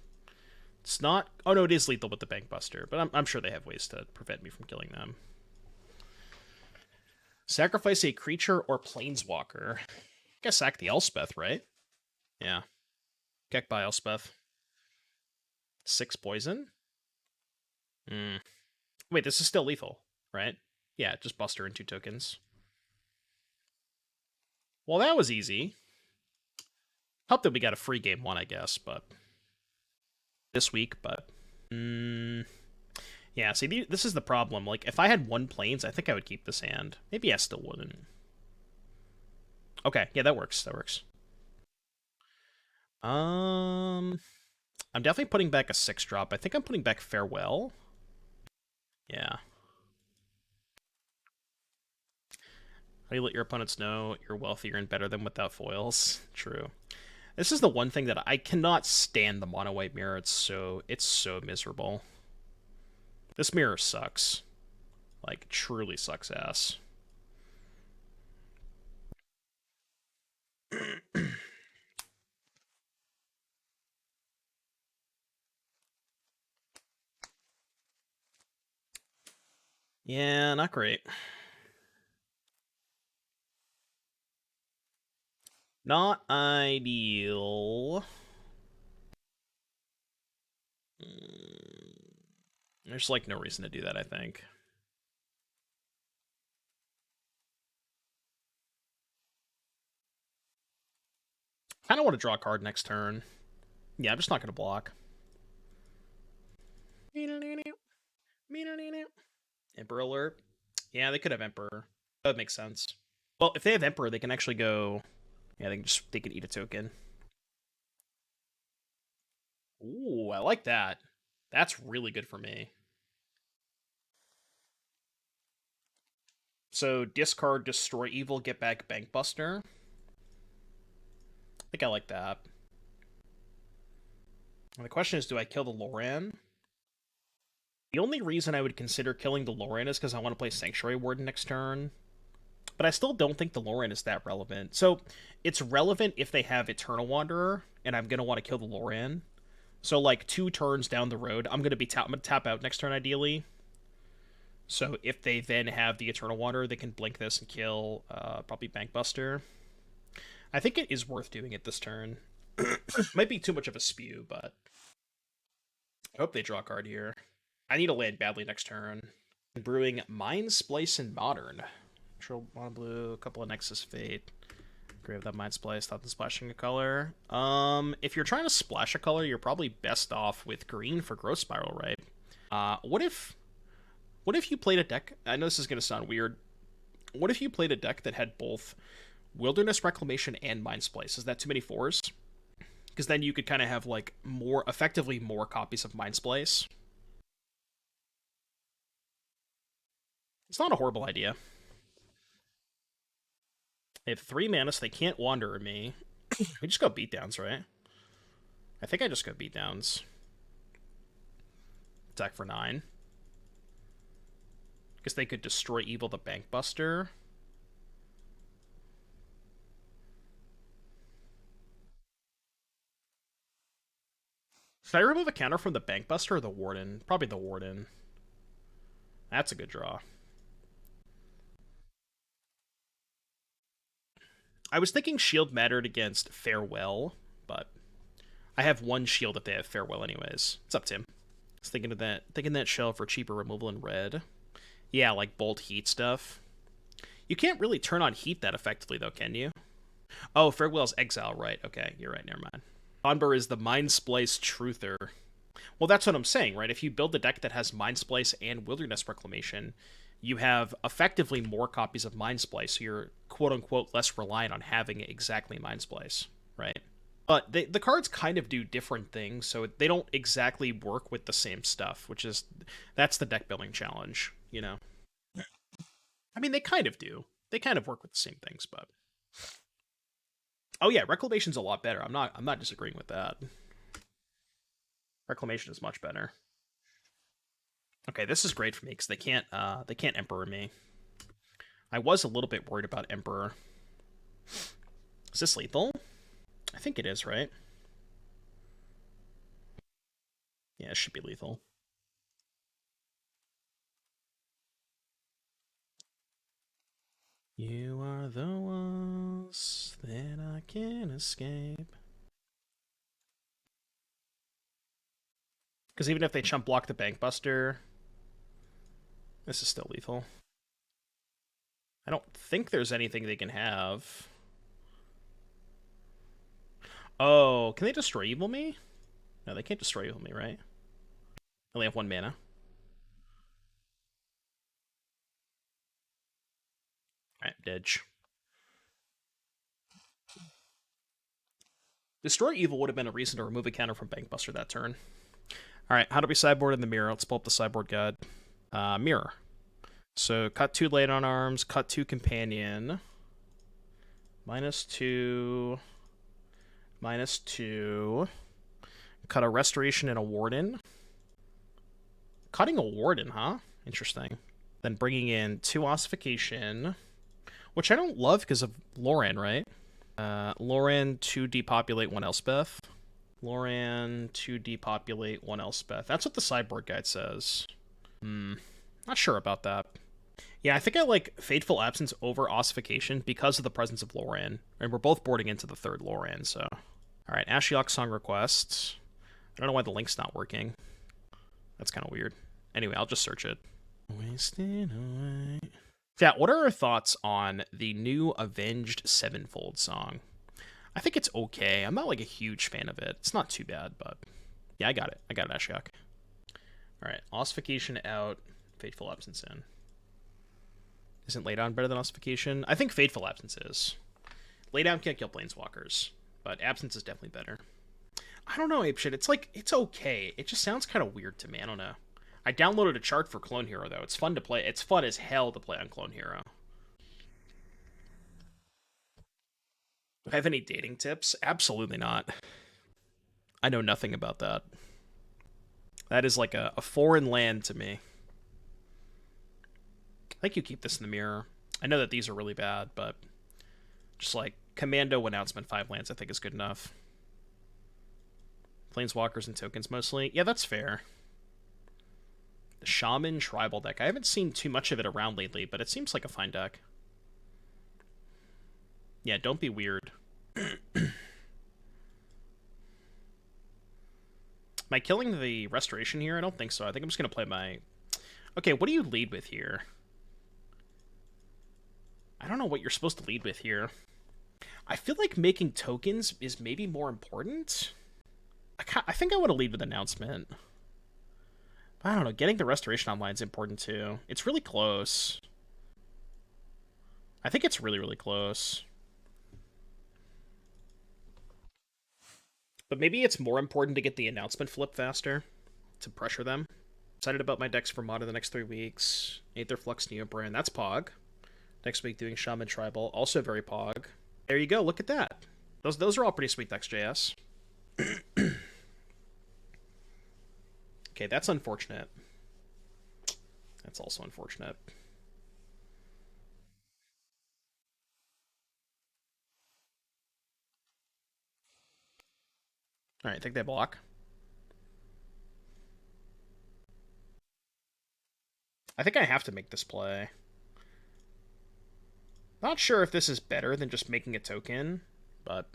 It's not... Oh, no, it is lethal with the Bankbuster, but I'm sure they have ways to prevent me from killing them. Sacrifice a creature or Planeswalker. I guess sack the Elspeth, right? Yeah. Keck by Elspeth. 6 poison? Wait, this is still lethal, right? Yeah, just Buster and 2 tokens. Well, that was easy. Helped that we got a free game one, I guess, but this week. But mm, yeah, see, this is the problem. Like, if I had one planes, I think I would keep this hand. Maybe I still wouldn't. Okay, yeah, that works. That works. Um, I'm definitely putting back a 6-drop. I think I'm putting back Farewell. Yeah. How do you let your opponents know you're wealthier and better than without foils? True. This is the one thing that I cannot stand the mono white mirror. It's so miserable. This mirror sucks. Like, truly sucks ass. Yeah, not great. Not ideal. There's like no reason to do that, I think. I don't want to draw a card next turn. Yeah, I'm just not going to block. Emperor alert. Yeah, they could have Emperor. That would make sense. Well, if they have Emperor, they can actually go. Yeah, they can eat a token. Ooh, I like that. That's really good for me. So discard, destroy evil, get back Bankbuster. I think I like that. And the question is, do I kill the Loran? The only reason I would consider killing the Loran is because I want to play Sanctuary Warden next turn. But I still don't think the Loran is that relevant. So it's relevant if they have Eternal Wanderer, and I'm gonna want to kill the Loran. So like 2 turns down the road, I'm gonna tap out next turn ideally. So if they then have the Eternal Wanderer, they can blink this and kill probably Bankbuster. I think it is worth doing it this turn. Might be too much of a spew, but I hope they draw a card here. I need a land badly next turn. Brewing Mind Splice and Modern. Control mono blue, a couple of Nexus Fate. Grave that Mind Splice, thought the splashing a color. If you're trying to splash a color, you're probably best off with green for Growth Spiral, right? What if you played a deck? I know this is gonna sound weird. What if you played a deck that had both Wilderness Reclamation and Mind Splice? Is that too many fours? Because then you could kind of have like effectively more copies of Mind Splice. It's not a horrible idea. They have 3 mana, so they can't wander me. We just go beatdowns, right? I think I just go beatdowns. Attack for 9. Because they could destroy Evil the Bankbuster. Should I remove a counter from the Bankbuster or the Warden? Probably the Warden. That's a good draw. I was thinking shield mattered against Farewell, but I have 1 shield if they have Farewell anyways. What's up, Tim? I was thinking that shell for cheaper removal in red. Yeah, like Bolt Heat stuff. You can't really turn on Heat that effectively, though, can you? Oh, Farewell's Exile, right. Okay, you're right, never mind. Onbur is the Mind Splice Truther. Well, that's what I'm saying, right? If you build a deck that has Mind Splice and Wilderness Reclamation, you have effectively more copies of Mind Splice, so you're quote-unquote less reliant on having exactly Mind Splice, right? But the cards kind of do different things, so they don't exactly work with the same stuff, that's the deck building challenge, you know? I mean, they kind of do. They kind of work with the same things, but... Oh yeah, Reclamation's a lot better. I'm not disagreeing with that. Reclamation is much better. Okay, this is great for me because they can't Emperor me. I was a little bit worried about Emperor. Is this lethal? I think it is, right? Yeah, it should be lethal. You are the ones that I can't escape. Because even if they chump block the Bankbuster, this is still lethal. I don't think there's anything they can have. Oh, can they destroy Evil Me? No, they can't destroy Evil Me, right? They only have 1 mana. Alright, Didge. Destroy Evil would have been a reason to remove a counter from Bankbuster that turn. Alright, how do we sideboard in the mirror? Let's pull up the sideboard guide. Mirror. So cut 2 late on arms, cut 2 companion. -2. -2. Cut a restoration and a warden. Cutting a warden, huh? Interesting. Then bringing in 2 ossification, which I don't love because of Loran, right? Loran to depopulate 1 Elspeth. Loran to depopulate 1 Elspeth. That's what the sideboard guide says. Not sure about that. Yeah, I think I like Fateful Absence over Ossification because of the presence of Loran. And we're both boarding into the 3rd Loran, so. Alright, Ashiok Song Request. I don't know why the link's not working. That's kind of weird. Anyway, I'll just search it. Wasted away. Yeah, what are our thoughts on the new Avenged Sevenfold song? I think it's okay. I'm not like a huge fan of it. It's not too bad, but yeah, I got it. I got it, Ashiok. Alright, Ossification out, Fateful Absence in. Isn't Laydown better than Ossification? I think Fateful Absence is. Laydown can't kill Planeswalkers, but Absence is definitely better. I don't know, Apeshit. It's like, it's okay. It just sounds kind of weird to me. I don't know. I downloaded a chart for Clone Hero, though. It's fun to play. It's fun as hell to play on Clone Hero. Do I have any dating tips? Absolutely not. I know nothing about that. That is like a foreign land to me. I think you keep this in the mirror. I know that these are really bad, but just like Commando Announcement 5 lands I think is good enough. Planeswalkers and tokens mostly. Yeah, that's fair. The Shaman Tribal deck. I haven't seen too much of it around lately, but it seems like a fine deck. Yeah, don't be weird. Am I killing the Restoration here? I don't think so. I think I'm just going to play my... Okay, what do you lead with here? I don't know what you're supposed to lead with here. I feel like making tokens is maybe more important. I think I want to lead with Announcement. But I don't know. Getting the Restoration online is important too. It's really close. I think it's really, really close. But maybe it's more important to get the Announcement flip faster to pressure them. Excited about my decks for Modern the next 3 weeks. Aether Flux Neobrand. That's Pog. Next week doing Shaman Tribal. Also very Pog. There you go. Look at that. Those are all pretty sweet decks, JS. Okay, that's unfortunate. That's also unfortunate. Alright, think they block. I think I have to make this play. Not sure if this is better than just making a token, but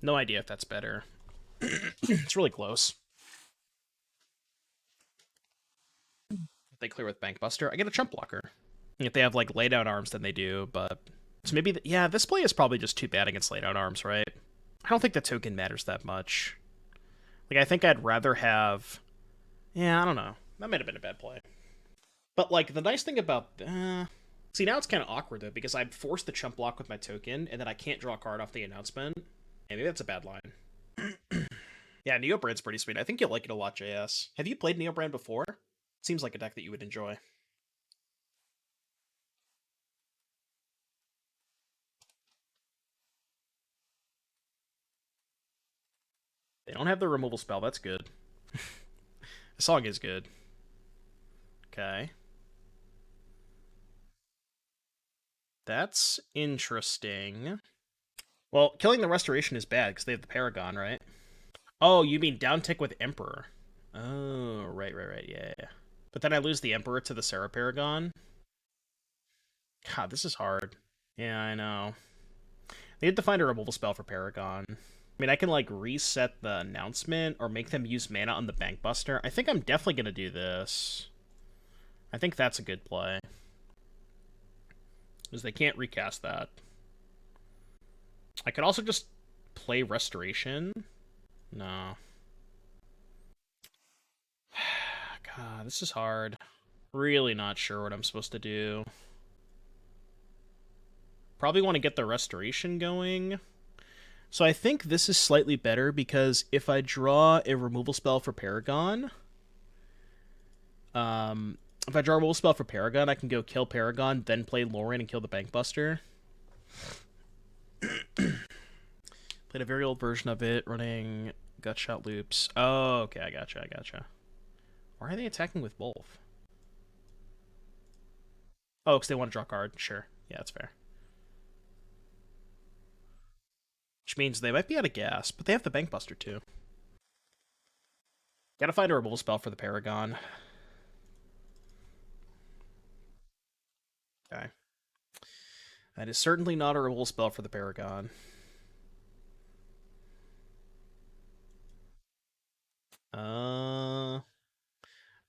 no idea if that's better. It's really close. If they clear with Bankbuster, I get a Chump Blocker. If they have like laydown arms, then they do, but so maybe yeah, this play is probably just too bad against laydown arms, right? I don't think the token matters that much. Like I think I'd rather have. Yeah, I don't know. That might have been a bad play. But like the nice thing about see, now it's kind of awkward though because I'm forced to chump block with my token, and then I can't draw a card off the announcement. Yeah, maybe that's a bad line. Yeah, Neobrand's pretty sweet. I think you'll like it a lot, JS. Have you played Neobrand before? Seems like a deck that you would enjoy. They don't have the removal spell. That's good. The song is good. Okay. That's interesting. Well, killing the Restoration is bad because they have the Paragon, right? Oh, you mean down tick with Emperor. Oh, right, yeah. But then I lose the Emperor to the Sarah Paragon. God, this is hard. Yeah, I know. They had to find a removal spell for Paragon. I mean, I can, like, reset the announcement or make them use mana on the Bankbuster. I think I'm definitely going to do this. I think that's a good play. Because they can't recast that. I could also just play Restoration? No. God, this is hard. Really not sure what I'm supposed to do. Probably want to get the Restoration going. So I think this is slightly better because if I draw a removal spell for Paragon, if I draw a removal spell for Paragon, I can go kill Paragon, then play Lauren and kill the Bankbuster. Played a very old version of it, running Gutshot loops. Oh, okay, I gotcha. Why are they attacking with both? Oh, because they want to draw a card. Sure. Yeah, that's fair. Which means they might be out of gas, but they have the Bankbuster too. Gotta find a removal spell for the Paragon. Okay. That is certainly not a removal spell for the Paragon. I'm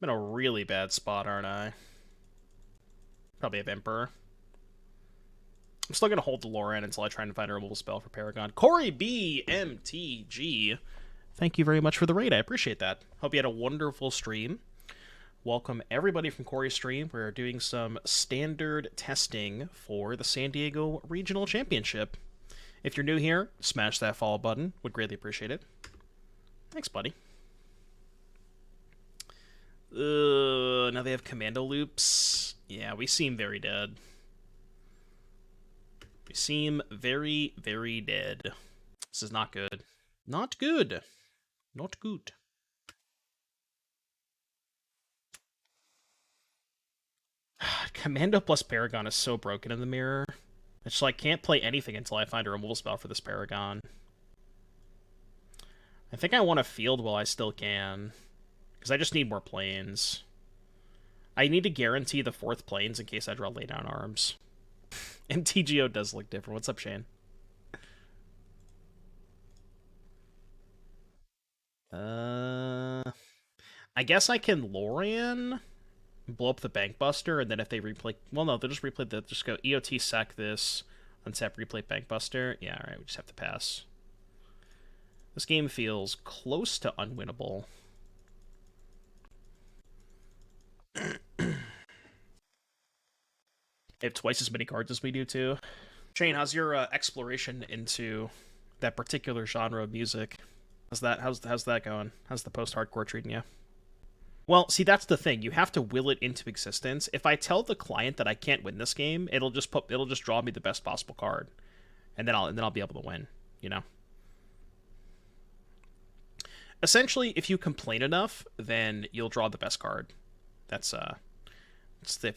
in a really bad spot, aren't I? Probably have Emperor. I'm still gonna hold the Loran until I try and find a removal spell for Paragon. Corey B. MTG. Thank you very much for the raid. I appreciate that. Hope you had a wonderful stream. Welcome everybody from Corey's stream. We're doing some standard testing for the San Diego Regional Championship. If you're new here, smash that follow button. Would greatly appreciate it. Thanks, buddy. Now they have commando loops. Yeah, we seem very dead. We seem very, very dead. This is not good. Not good. Not good. Commando plus Paragon is so broken in the mirror. It's like, can't play anything until I find a removal spell for this Paragon. I think I want to field while I still can. Because I just need more planes. I need to guarantee the 4th planes in case I draw laydown arms. MTGO does look different. What's up, Shane? I guess I can Lorian, blow up the Bankbuster, and then if they replay... Well, no, they'll just replay... They'll just go EOT sack this, untap replay Bankbuster. Yeah, alright, we just have to pass. This game feels close to unwinnable. They have twice as many cards as we do, too. Shane, how's your exploration into that particular genre of music? How's that going? How's the post-hardcore treating you? Well, see, that's the thing. You have to will it into existence. If I tell the client that I can't win this game, it'll just draw me the best possible card, and then I'll be able to win. You know. Essentially, if you complain enough, then you'll draw the best card. That's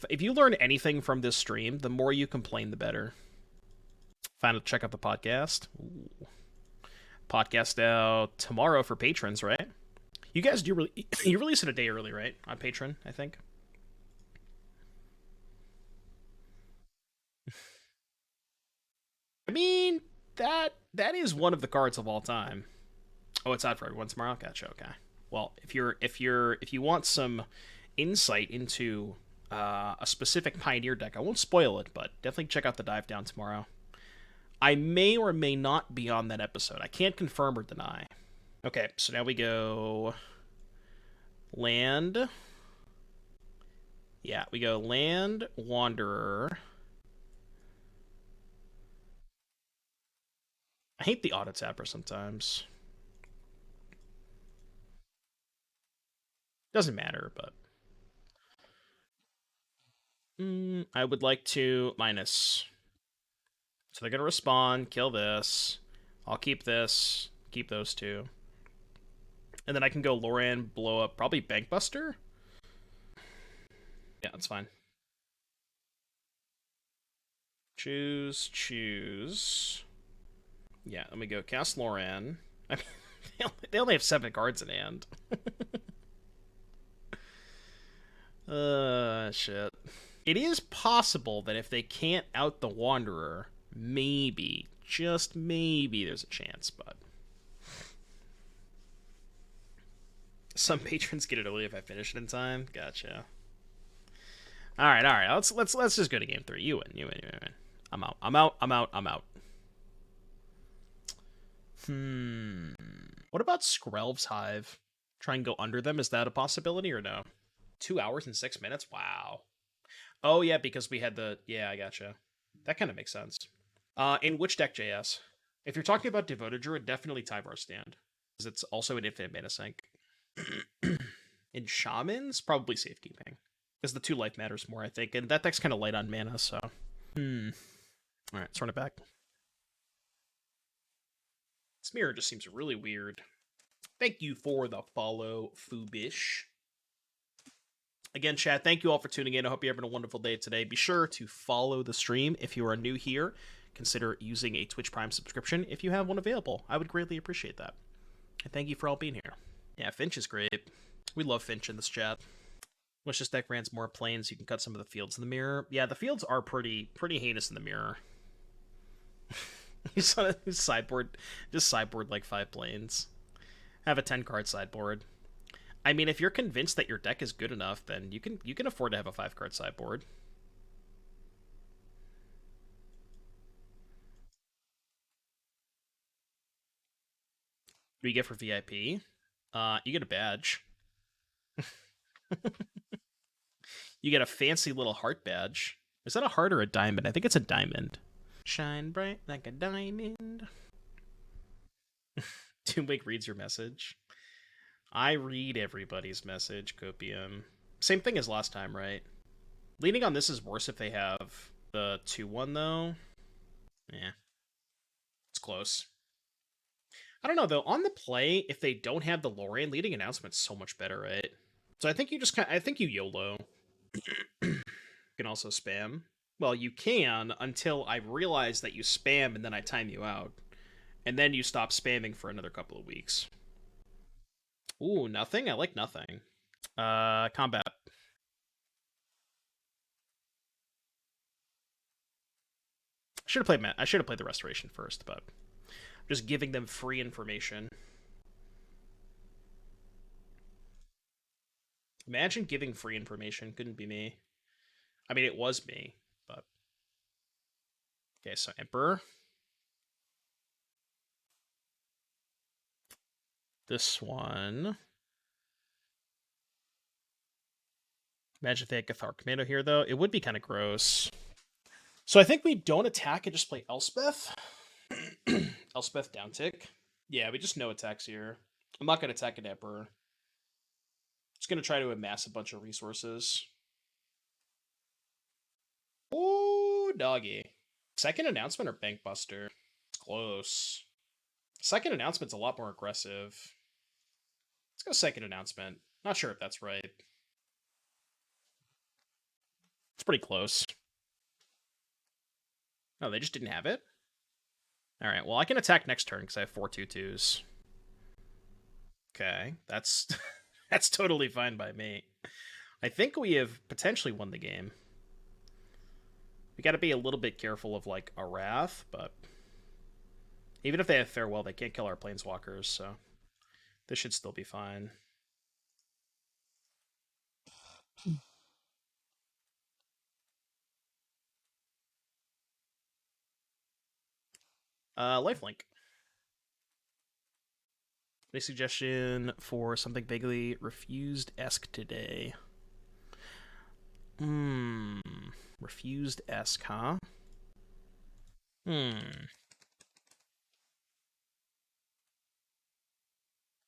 if you learn anything from this stream, the more you complain, the better. Finally, check out the podcast. Ooh. Podcast out tomorrow for patrons, right? You guys do you release it a day early, right? On Patreon, I think. I mean, that is one of the cards of all time. Oh, it's out for everyone tomorrow. Gotcha. Okay. Well, if you want some insight into a specific Pioneer deck, I won't spoil it, but definitely check out the dive down tomorrow. I may or may not be on that episode. I can't confirm or deny. Okay, so now we go land. Yeah, we go land, Wanderer. I hate the auto tapper sometimes. Doesn't matter, but I would like to minus. So they're gonna respond, kill this. I'll keep this, keep those two. And then I can go Loran, blow up, probably Bankbuster? Yeah, that's fine. Choose. Yeah, let me go cast Loran. I mean, they only have 7 cards in hand. Shit. It is possible that if they can't out the Wanderer, maybe, just maybe, there's a chance, but some patrons get it early if I finish it in time. Gotcha. All right. Let's just go to game 3. You win. I'm out. Hmm. What about Skrelv's Hive? Try and go under them. Is that a possibility or no? 2 hours and 6 minutes? Wow. Oh yeah, because we had the I gotcha. That kind of makes sense. In which deck, JS? If you're talking about Devoted Druid, definitely Tyvar Stand, because it's also an infinite mana sink. In Shamans, probably Safekeeping, because the 2 life matters more, I think, and that deck's kind of light on mana, so. All right, let's run it back. This mirror just seems really weird. Thank you for the follow, Fubish. Again, chat, thank you all for tuning in. I hope you're having a wonderful day today. Be sure to follow the stream if you are new here. Consider using a Twitch Prime subscription if you have one available. I would greatly appreciate that. And thank you for all being here. Yeah, Finch is great. We love Finch in this chat. Wish this deck ran more planes. You can cut some of the fields in the mirror. Yeah, the fields are pretty heinous in the mirror. He's on his sideboard, just sideboard like 5 planes. Have a 10-card sideboard. I mean, if you're convinced that your deck is good enough, then you can afford to have a 5-card sideboard. What do you get for VIP? You get a badge. You get a fancy little heart badge. Is that a heart or a diamond? I think it's a diamond. Shine bright like a diamond. Toonwake reads your message. I read everybody's message, Copium. Same thing as last time, right? Leaning on this is worse if they have the 2-1, though. Yeah. It's close. I don't know, though. On the play, if they don't have the Lorraine, leading announcement's so much better, right? So I think you just I think you YOLO. You can also spam. Well, you can until I realize that you spam and then I time you out. And then you stop spamming for another couple of weeks. Ooh, nothing? I like nothing. Combat. I should have played the Restoration first, but I'm just giving them free information. Imagine giving free information. Couldn't be me. I mean, it was me, but... Okay, so Emperor. This one. Imagine if they had Cathar Commando here, though. It would be kind of gross. So I think we don't attack and just play Elspeth. Elspeth downtick. Yeah, we just no attacks here. I'm not going to attack an Emperor. Just going to try to amass a bunch of resources. Oh, doggy. Second announcement or Bankbuster? It's close. Second announcement's a lot more aggressive. Let's go second announcement. Not sure if that's right. It's pretty close. Oh, they just didn't have it? Alright, well, I can attack next turn because I have 4 2/2s. Okay, that's that's totally fine by me. I think we have potentially won the game. We gotta be a little bit careful of, like, a Wrath, but... Even if they have Farewell, they can't kill our Planeswalkers, so... This should still be fine. Lifelink. Any suggestion for something vaguely refused-esque today? Refused-esque, huh? Let's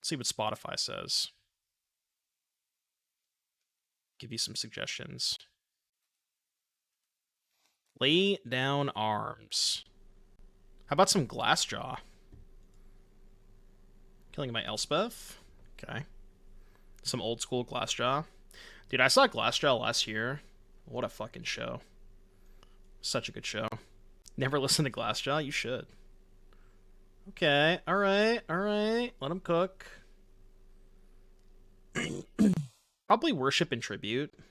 see what Spotify says. Give you some suggestions. Lay down arms. How about some Glassjaw? Killing my Elspeth. Okay. Some old school Glassjaw. Dude, I saw Glassjaw last year. What a fucking show. Such a good show. Never listened to Glassjaw? You should. Okay, alright. Let him cook. Probably Worship and Tribute. What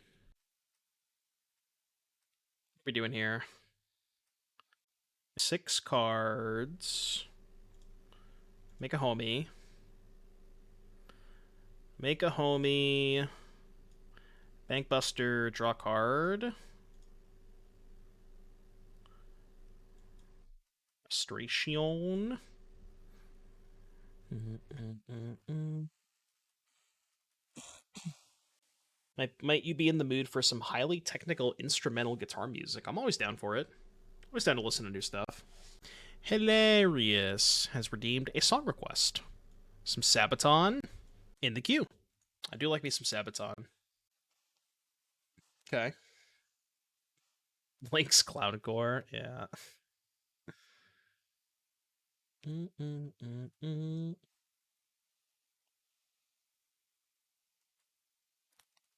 are we doing here? 6 cards. Make a homie. Make a homie. Bankbuster, draw card. Restoration. Might you be in the mood for some highly technical instrumental guitar music? I'm always down for it. Always down to listen to new stuff. Hilarious has redeemed a song request. Some Sabaton in the queue. I do like me some Sabaton. Okay. Link's Cloudcore, yeah.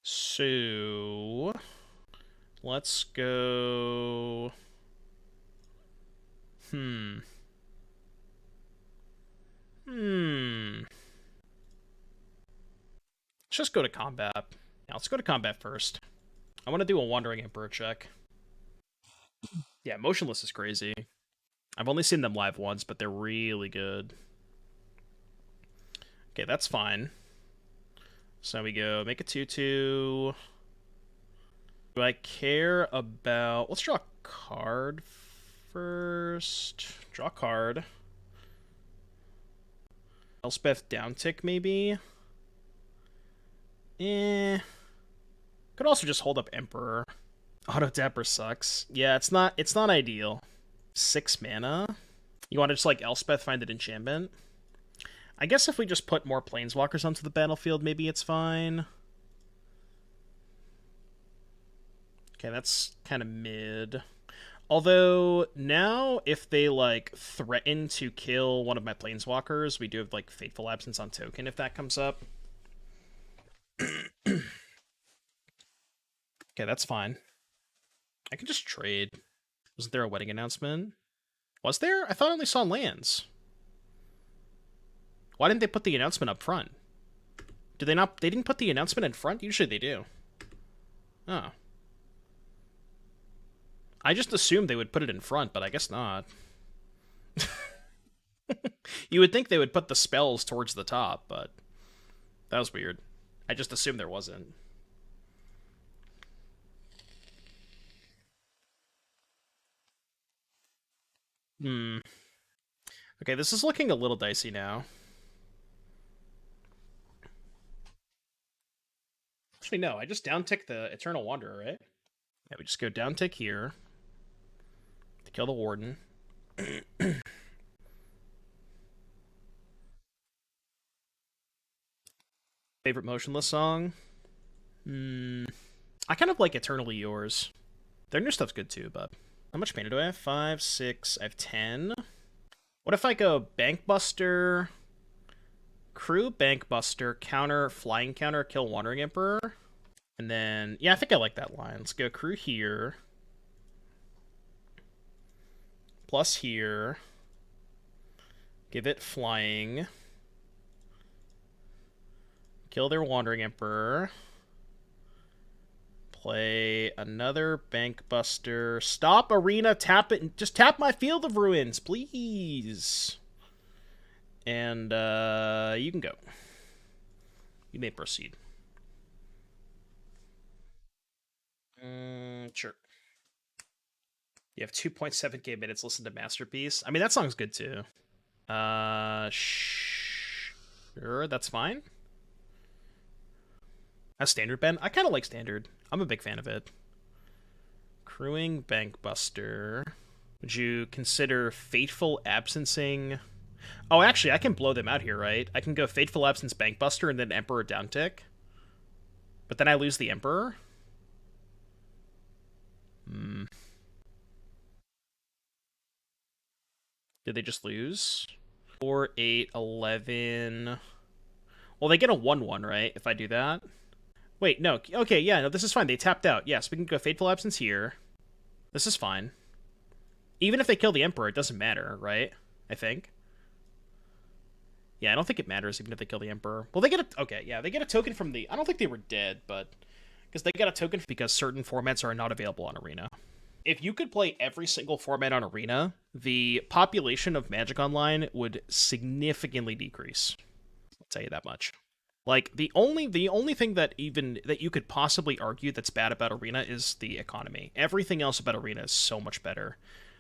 So, let's go. Hmm. Let's just go to combat. Yeah, let's go to combat first. I want to do a Wandering Emperor check. Yeah, Motionless is crazy. I've only seen them live once, but they're really good. Okay, that's fine. So we go make a 2/2. Do I care about... Let's draw a card first. Draw a card. Elspeth downtick, maybe? Could also just hold up Emperor. Auto Dapper sucks. Yeah, it's not ideal. 6 mana? You want to just, like, Elspeth find an enchantment? I guess if we just put more Planeswalkers onto the battlefield, maybe it's fine. Okay, that's kind of mid. Although, now, if they, like, threaten to kill one of my Planeswalkers, we do have, like, Fateful Absence on token if that comes up. Okay, that's fine. I can just trade. Wasn't there a wedding announcement? Was there? I thought I only saw lands. Why didn't they put the announcement up front? Did they not? They didn't put the announcement in front? Usually they do. Oh. I just assumed they would put it in front, but I guess not. You would think they would put the spells towards the top, but that was weird. I just assumed there wasn't. Okay, this is looking a little dicey now. Actually, no, I just downtick the Eternal Wanderer, right? Yeah, we just go downtick here to kill the Warden. Favorite Motionless song? I kind of like Eternally Yours. Their new stuff's good too, but... How much mana do I have? 5, 6, I have 10. What if I go Bankbuster, Crew, Bankbuster, counter, Flying Counter, kill Wandering Emperor? And then... Yeah, I think I like that line. Let's go Crew here. Plus here. Give it Flying. Kill their Wandering Emperor. Play another Bankbuster. Stop Arena, tap it. Just tap my Field of Ruins, please. And you can go. You may proceed. Sure. You have 2.7k minutes listen to Masterpiece. I mean, that song's good too. Sure, that's fine. As standard, Ben? I kind of like standard. I'm a big fan of it. Crewing Bankbuster. Would you consider Fateful Absencing? Oh, actually, I can blow them out here, right? I can go Fateful Absence Bankbuster and then Emperor downtick. But then I lose the Emperor? Did they just lose? 4, 8, 11... Well, they get a 1/1, right? If I do that. Wait, no. Okay, yeah, no, this is fine. They tapped out. Yes, we can go Fateful Absence here. This is fine. Even if they kill the Emperor, it doesn't matter, right? I think. Yeah, I don't think it matters even if they kill the Emperor. Well, they get a... Okay, yeah, they get a token from the... I don't think they were dead, but... Because they got a token because certain formats are not available on Arena. If you could play every single format on Arena, the population of Magic Online would significantly decrease. I'll tell you that much. Like, the only thing that you could possibly argue that's bad about Arena is the economy. Everything else about Arena is so much better.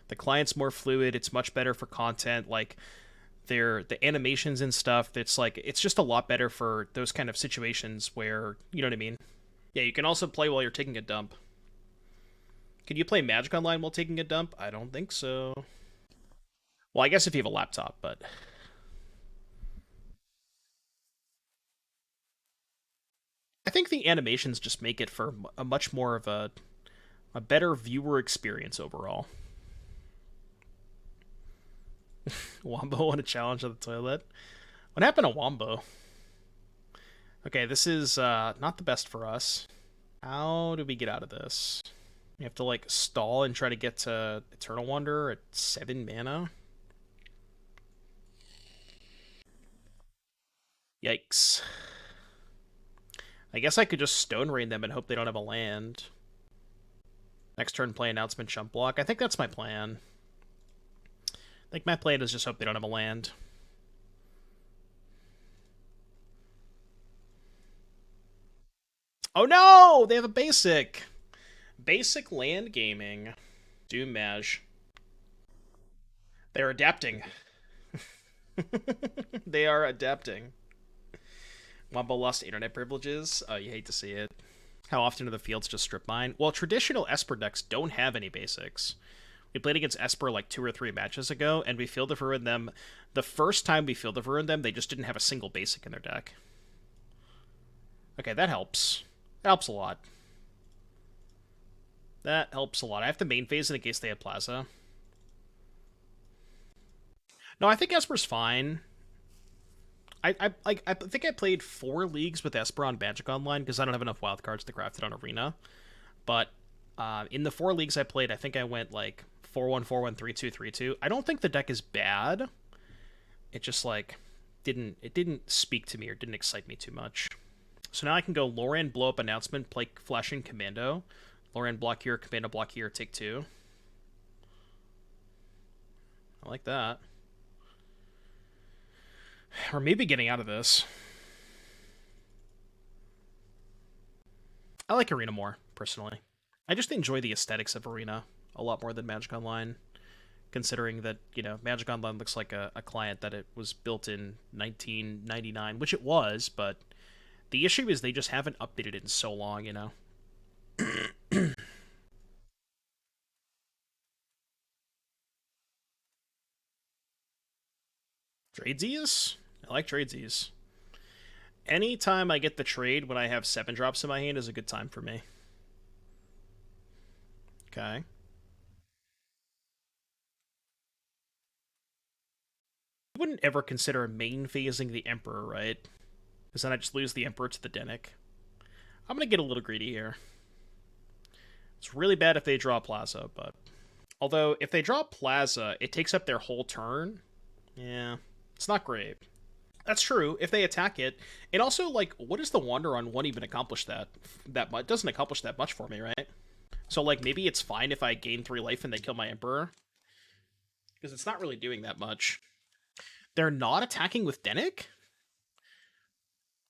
The client's more fluid, it's much better for content, like, the animations and stuff. It's like it's just a lot better for those kind of situations where you know what I mean. Yeah, you can also play while you're taking a dump. Can you play Magic Online while taking a dump? I don't think so. Well, I guess if you have a laptop, but I think the animations just make it for a much more of a better viewer experience overall. Wombo won a challenge on the toilet. What happened to Wombo? Okay, this is not the best for us. How do we get out of this? You have to like stall and try to get to Eternal Wonder at 7 mana. Yikes. I guess I could just Stone Rain them and hope they don't have a land. Next turn, play Announcement, Jump Block. I think that's my plan. I think my plan is just hope they don't have a land. Oh no! They have a basic! Basic land gaming. Doom Maj. They're adapting. They are adapting. Wombo lost internet privileges. Oh, you hate to see it. How often do the fields just strip mine? Well, traditional Esper decks don't have any basics. We played against Esper like 2 or 3 matches ago, and we Field of Ruin them. The first time we Field of Ruin them, they just didn't have a single basic in their deck. Okay, that helps. That helps a lot. That helps a lot. I have to main phase in case they have Plaza. No, I think Esper's fine. I think I played 4 leagues with Esper on Magic Online because I don't have enough wildcards to craft it on Arena. But in the 4 leagues I played, I think I went like 4-1, 4-1, 3-2, 3-2. I don't think the deck is bad. It just like didn't speak to me or didn't excite me too much. So now I can go Loran, blow up Announcement, play Flashing Commando. Loran block here, Commando block here, take 2. I like that. Or maybe getting out of this. I like Arena more, personally. I just enjoy the aesthetics of Arena a lot more than Magic Online, considering that, you know, Magic Online looks like a client that it was built in 1999, which it was, but the issue is they just haven't updated it in so long, you know? Tradesies? I like Tradesies. Anytime I get the trade when I have 7 drops in my hand is a good time for me. Okay. I wouldn't ever consider main phasing the Emperor, right? Because then I just lose the Emperor to the Denic. I'm going to get a little greedy here. It's really bad if they draw Plaza, but... Although, if they draw Plaza, it takes up their whole turn. Yeah, it's not great. That's true, if they attack it. And also, like, what does the Wander on 1 even accomplish that much? It doesn't accomplish that much for me, right? So, like, maybe it's fine if I gain 3 life and they kill my Emperor. Because it's not really doing that much. They're not attacking with Denic?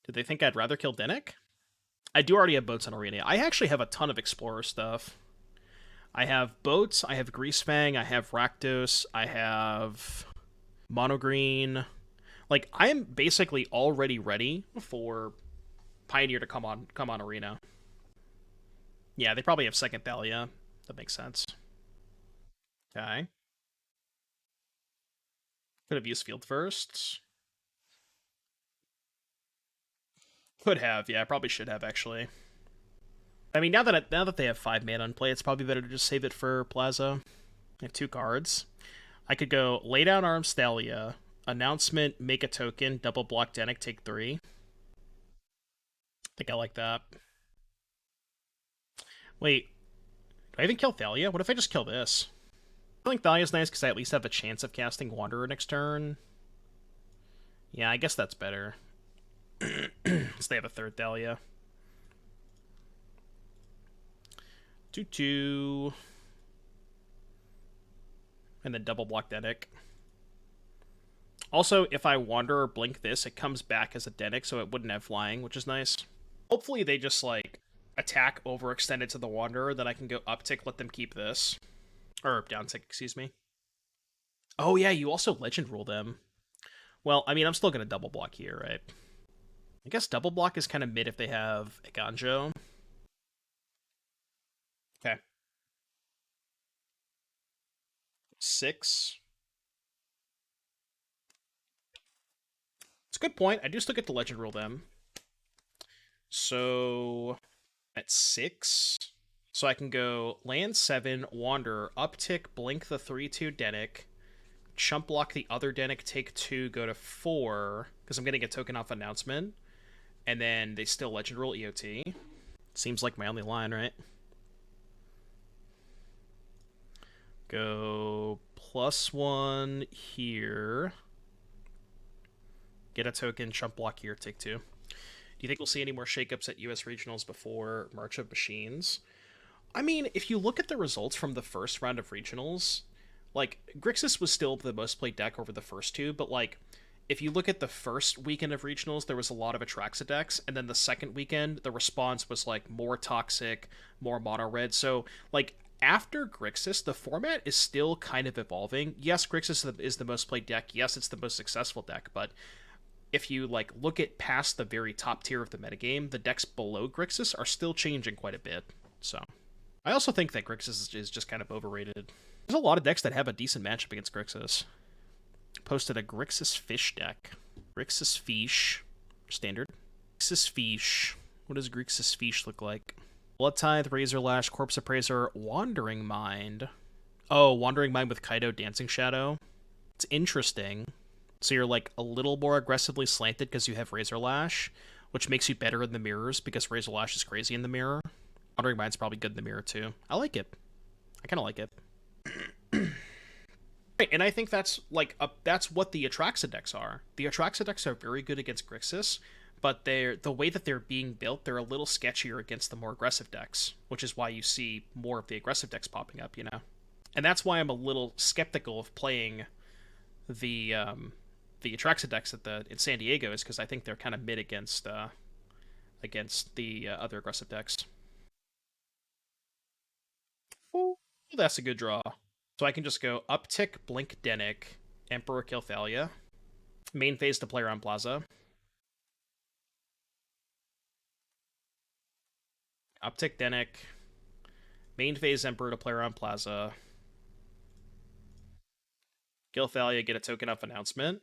Did they think I'd rather kill Denic? I do already have boats on Arena. I actually have a ton of Explorer stuff. I have boats, I have Greasefang, I have Rakdos, I have Monogreen. Like, I am basically already ready for Pioneer to come on Arena. Yeah, they probably have second Thalia. That makes sense. Okay. Could have used Field first. Could have, yeah, probably should have actually. I mean, now that they have 5 mana in play, it's probably better to just save it for Plaza. I have 2 cards. I could go lay down Arms Thalia, Announcement, make a token, double block Denic, take 3. I think I like that. Wait, do I even kill Thalia? What if I just kill this? I think Thalia's nice because I at least have a chance of casting Wanderer next turn. Yeah, I guess that's better. Because they have a 3rd Thalia. 2-2. And then double block Denic. Also, if I Wander or blink this, it comes back as a Denic, so it wouldn't have flying, which is nice. Hopefully they just, like, attack overextended to the Wanderer, then I can go uptick, let them keep this. Or downtick, excuse me. Oh yeah, you also Legend Rule them. Well, I mean, I'm still going to double block here, right? I guess double block is kind of mid if they have a Ganjo. Okay. 6. It's a good point. I do still get to legend rule them. So at 6. So I can go land 7, wander, uptick, blink the 3/2 Denic, chump block the other Denic, take 2, go to 4, because I'm getting a token off announcement, and then they still legend rule EOT. Seems like my only line, right? Go +1 here. Get a token, chump block here, take 2. Do you think we'll see any more shakeups at US regionals before March of Machines? I mean, if you look at the results from the first round of regionals, like Grixis was still the most played deck over the first two, but like if you look at the first weekend of regionals, there was a lot of Atraxa decks, and then the second weekend, the response was like more toxic, more mono red. So like after Grixis, the format is still kind of evolving. Yes, Grixis is the most played deck. Yes, it's the most successful deck, but if you like look at past the very top tier of the metagame, the decks below Grixis are still changing quite a bit. So I also think that Grixis is just kind of overrated. There's a lot of decks that have a decent matchup against Grixis. Posted a Grixis Fish deck. Grixis Fish. Standard. Grixis Fish. What does Grixis Fish look like? Blood Tithe, Razor Lash, Corpse Appraiser, Wandering Mind. Oh, Wandering Mind with Kaido, Dancing Shadow. It's interesting. So you're like a little more aggressively slanted because you have Razor Lash, which makes you better in the mirrors because Razor Lash is crazy in the mirror. Wandering Mind's probably good in the mirror too. I like it. I kind of like it. Right, and I think that's like that's what the Atraxa decks are. The Atraxa decks are very good against Grixis, but they're the way that they're being built, they're a little sketchier against the more aggressive decks, which is why you see more of the aggressive decks popping up, you know. And that's why I'm a little skeptical of playing the Atraxa decks at in San Diego, is because I think they're kind of mid against the other aggressive decks. Ooh, that's a good draw. So I can just go uptick, blink Denic, Emperor Kilthalia, main phase to player on Plaza, uptick Denic, main phase Emperor to player on Plaza, Kilthalia, get a token off announcement.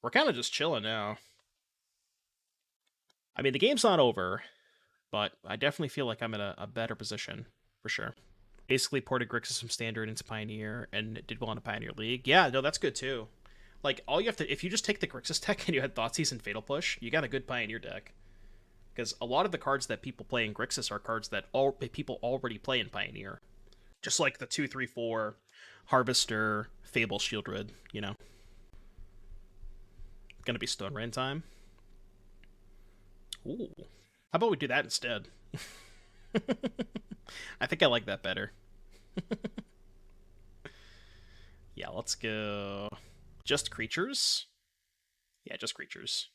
We're kind of just chilling now. I mean, the game's not over, but I definitely feel like I'm in a better position, for sure. Basically ported Grixis from Standard into Pioneer and did well in a Pioneer League. Yeah, no, that's good too. Like, all you have to, if you just take the Grixis deck and you had Thoughtseize and Fatal Push, you got a good Pioneer deck. Because a lot of the cards that people play in Grixis are cards that people already play in Pioneer. Just like the 2/3/4 Harvester, Fable, Shieldred, you know. Gonna be Stone Rain time. Ooh. How about we do that instead? I think I like that better. Yeah, let's go. Just creatures? Yeah, just creatures.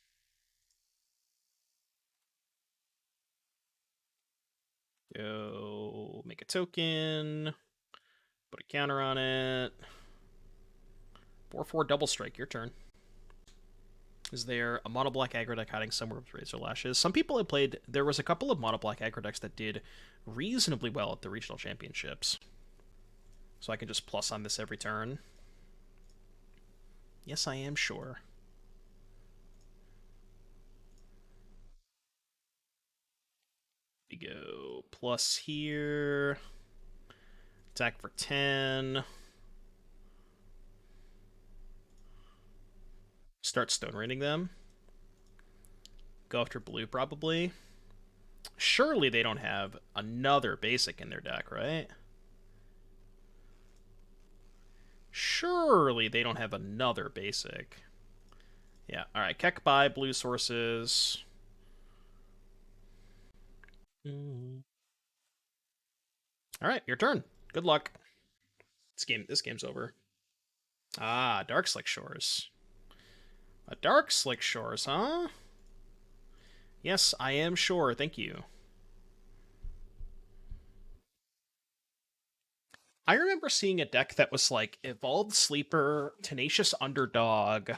Go make a token. Put a counter on it. 4/4 double strike, your turn. Is there a mono black aggro deck hiding somewhere with Razor Lashes? Some people have played. There was a couple of mono black aggro decks that did reasonably well at the regional championships. So I can just plus on this every turn. Yes, I am sure. We go plus here. Attack for 10. Start stone raining them. Go after blue, probably. Surely they don't have another basic in their deck, right? Surely they don't have another basic. Yeah, alright. Keck by blue sources. Alright, your turn. Good luck. This game's over. Ah, Dark Slick Shores. A Dark Slick Shores, huh? Yes, I am sure. Thank you. I remember seeing a deck that was like Evolved Sleeper, Tenacious Underdog,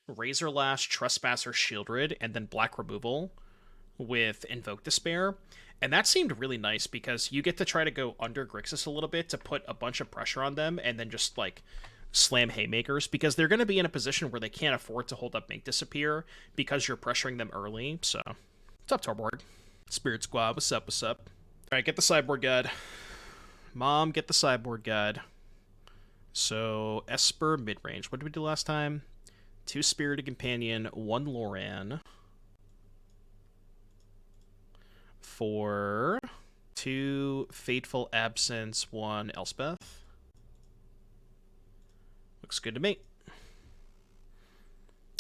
Razor Lash, Trespasser, Shieldred, and then Black Removal with Invoke Despair. And that seemed really nice because you get to try to go under Grixis a little bit to put a bunch of pressure on them and then just like slam haymakers because they're going to be in a position where they can't afford to hold up Make Disappear because you're pressuring them early. So, what's up, Torborg? Spirit Squad, what's up, what's up? Alright, get the sideboard guide. Mom, get the sideboard guide. So, Esper mid-range. What did we do last time? 2 Spirited Companion, 1 Loran. For 2 Fateful Absence, 1 Elspeth. Looks good to me.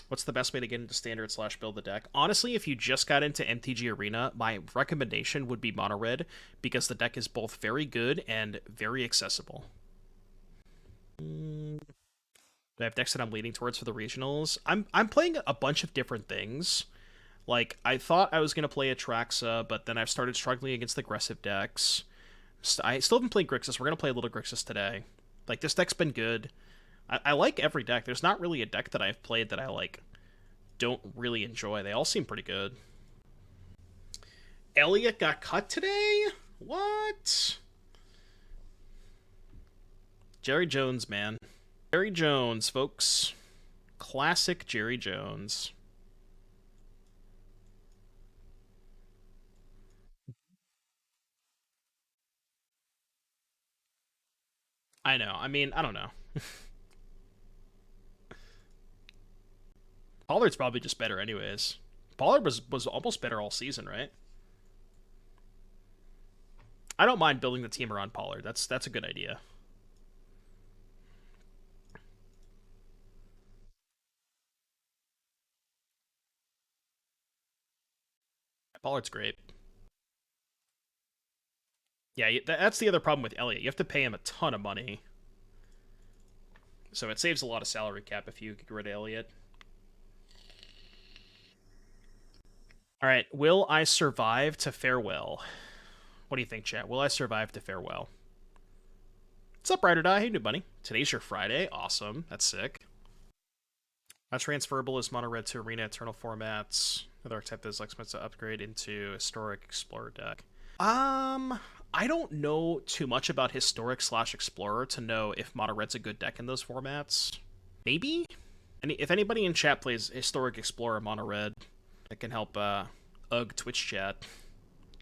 What's the best way to get into standard / build the deck? Honestly, if you just got into MTG Arena, my recommendation would be Mono Red because the deck is both very good and very accessible. I have decks that I'm leaning towards for the regionals. I'm playing a bunch of different things. Like, I thought I was going to play Atraxa, but then I've started struggling against aggressive decks. I still haven't played Grixis. We're going to play a little Grixis today. Like, this deck's been good. I like every deck. There's not really a deck that I've played that I, like, don't really enjoy. They all seem pretty good. Elliot got cut today? What? Jerry Jones, man. Jerry Jones, folks. Classic Jerry Jones. I know. I mean, I don't know. Pollard's probably just better anyways. Pollard was almost better all season, right? I don't mind building the team around Pollard. That's a good idea. Pollard's great. Yeah, that's the other problem with Elliott. You have to pay him a ton of money. So it saves a lot of salary cap if you get rid of Elliott. Alright, will I survive to farewell? What do you think, chat? Will I survive to farewell? What's up, Ride or Die? Hey, new bunny. Today's your Friday. Awesome. That's sick. How transferable is Mono Red to Arena Eternal formats? Another archetype that is expensive to upgrade into Historic Explorer deck. I don't know too much about Historic / Explorer to know if Mono Red's a good deck in those formats. Maybe? If anybody in chat plays Historic Explorer Mono Red, that can help UG Twitch chat.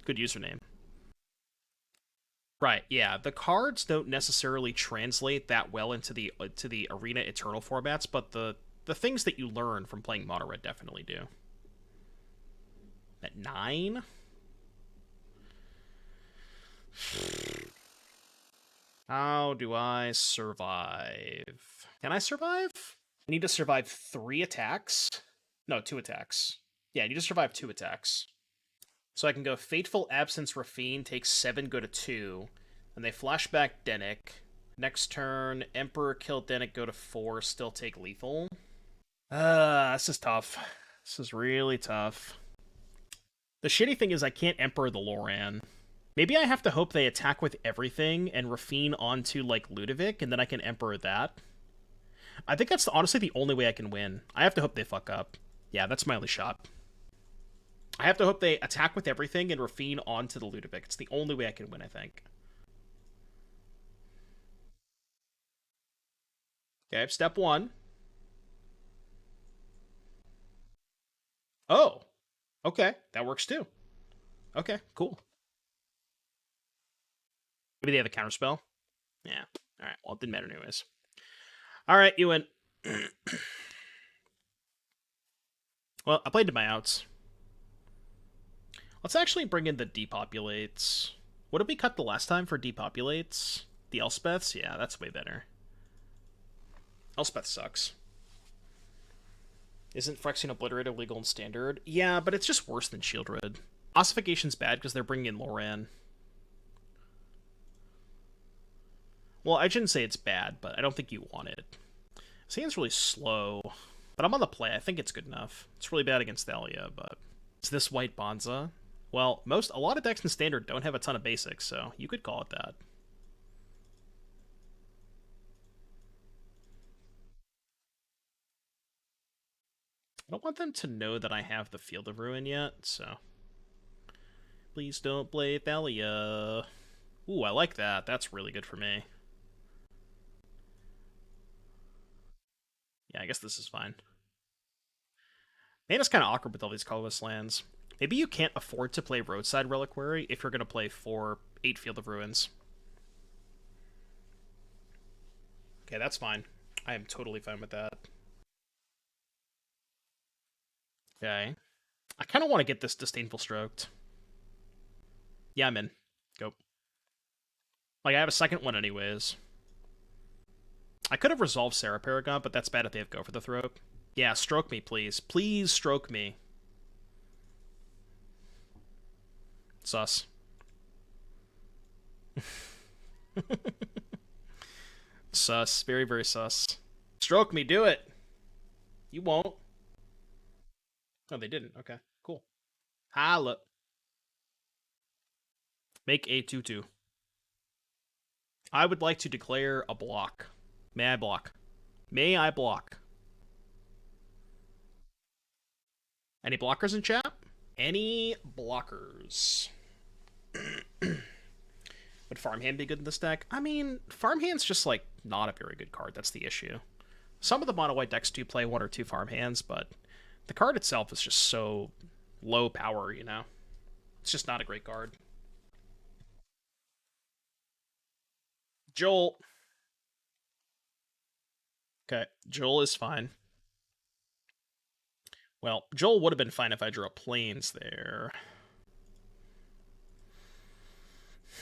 Good username. Right, yeah. The cards don't necessarily translate that well into the Arena Eternal formats, but the things that you learn from playing Mono Red definitely do. At 9? How do I survive? Can I survive? I need to survive 3 attacks? No, 2 attacks. Yeah, I need to survive 2 attacks. So I can go Fateful Absence Rafine, takes 7, go to 2. And they flashback Dennick. Next turn, Emperor kill Dennick, go to 4, still take lethal. This is tough. This is really tough. The shitty thing is I can't Emperor the Loran. Maybe I have to hope they attack with everything and Rafine onto, like, Ludovic, and then I can Emperor that. I think that's honestly the only way I can win. I have to hope they fuck up. Yeah, that's my only shot. I have to hope they attack with everything and Rafine onto the Ludovic. It's the only way I can win, I think. Okay, step 1. Oh, okay. That works too. Okay, cool. Maybe they have a counterspell? Yeah. Alright, well, it didn't matter anyways. Alright, you win. Well, I played to my outs. Let's actually bring in the depopulates. What did we cut the last time for depopulates? The Elspeths? Yeah, that's way better. Elspeth sucks. Isn't Phyrexian Obliterator legal and standard? Yeah, but it's just worse than Shieldred. Ossification's bad because they're bringing in Loran. Well, I shouldn't say it's bad, but I don't think you want it. Sand's really slow, but I'm on the play. I think it's good enough. It's really bad against Thalia, but... Is this white Bonza? Well, a lot of decks in Standard don't have a ton of basics, so you could call it that. I don't want them to know that I have the Field of Ruin yet, so... Please don't play Thalia. Ooh, I like that. That's really good for me. Yeah, I guess this is fine. Man, it's kind of awkward with all these colorless lands. Maybe you can't afford to play Roadside Reliquary if you're going to play 8 Field of Ruins. Okay, that's fine. I am totally fine with that. Okay. I kind of want to get this Disdainful Stroked. Yeah, I'm in. Go. Like, I have a second one anyways. I could have resolved Sarah Paragon, but that's bad if they have Go for the Throat. Yeah, stroke me, please. Please stroke me. Sus. Sus. Very, very sus. Stroke me, do it! You won't. Oh, they didn't. Okay, cool. Holla. Make a 2/2. I would like to declare a block. May I block? May I block? Any blockers in chat? Any blockers? Would Farmhand be good in this deck? I mean, Farmhand's just, like, not a very good card. That's the issue. Some of the mono-white decks do play 1 or 2 Farmhands, but the card itself is just so low power, you know? It's just not a great card. Joel. Okay, Joel is fine. Well, Joel would have been fine if I drew a Plains there.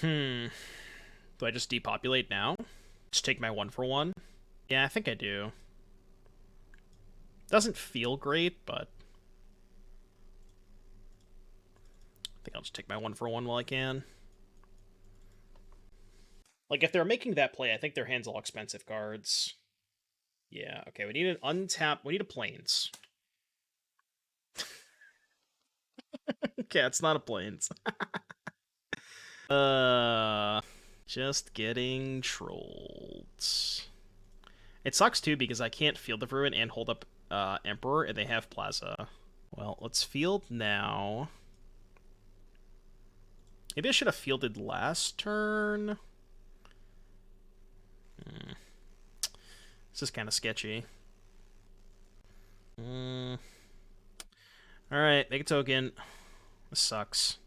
Do I just depopulate now? Just take my 1/1? Yeah, I think I do. Doesn't feel great, but... I think I'll just take my 1/1 while I can. Like, if they're making that play, I think their hand's all expensive cards. Yeah, okay, we need an untap. We need a Plains. Okay, it's not a Plains. Just getting trolled. It sucks too because I can't Field of Ruin and hold up Emperor, and they have Plaza. Well, let's field now. Maybe I should have fielded last turn. This is kind of sketchy. Alright, make a token. This sucks.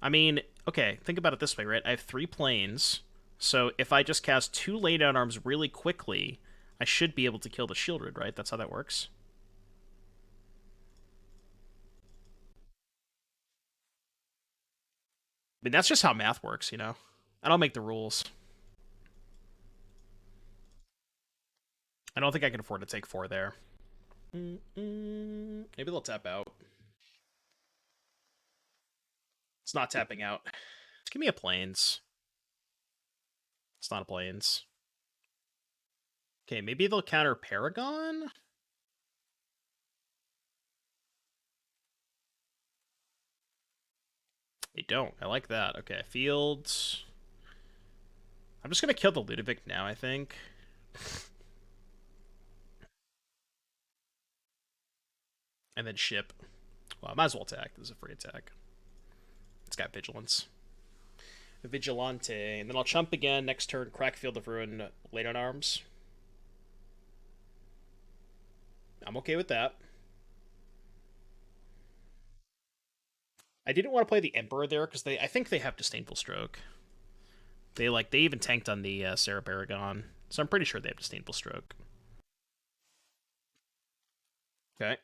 I mean, okay, think about it this way, right? I have 3 planes, so if I just cast 2 laydown arms really quickly, I should be able to kill the Shieldred, right? That's how that works. I mean, that's just how math works, you know? I don't make the rules. I don't think I can afford to take 4 there. Maybe they'll tap out. It's not tapping out. Just give me a Plains. It's not a Plains. Okay, maybe they'll counter Paragon? They don't. I like that. Okay, fields. I'm just gonna kill the Ludovic now, I think. And then ship. Well, I might as well attack. This is a free attack. It's got Vigilance. Vigilante. And then I'll chump again next turn, crack Field of Ruin, lay down arms. I'm okay with that. I didn't want to play the Emperor there because I think they have Disdainful Stroke. They even tanked on the Sarah Paragon, so I'm pretty sure they have Disdainful Stroke. Okay.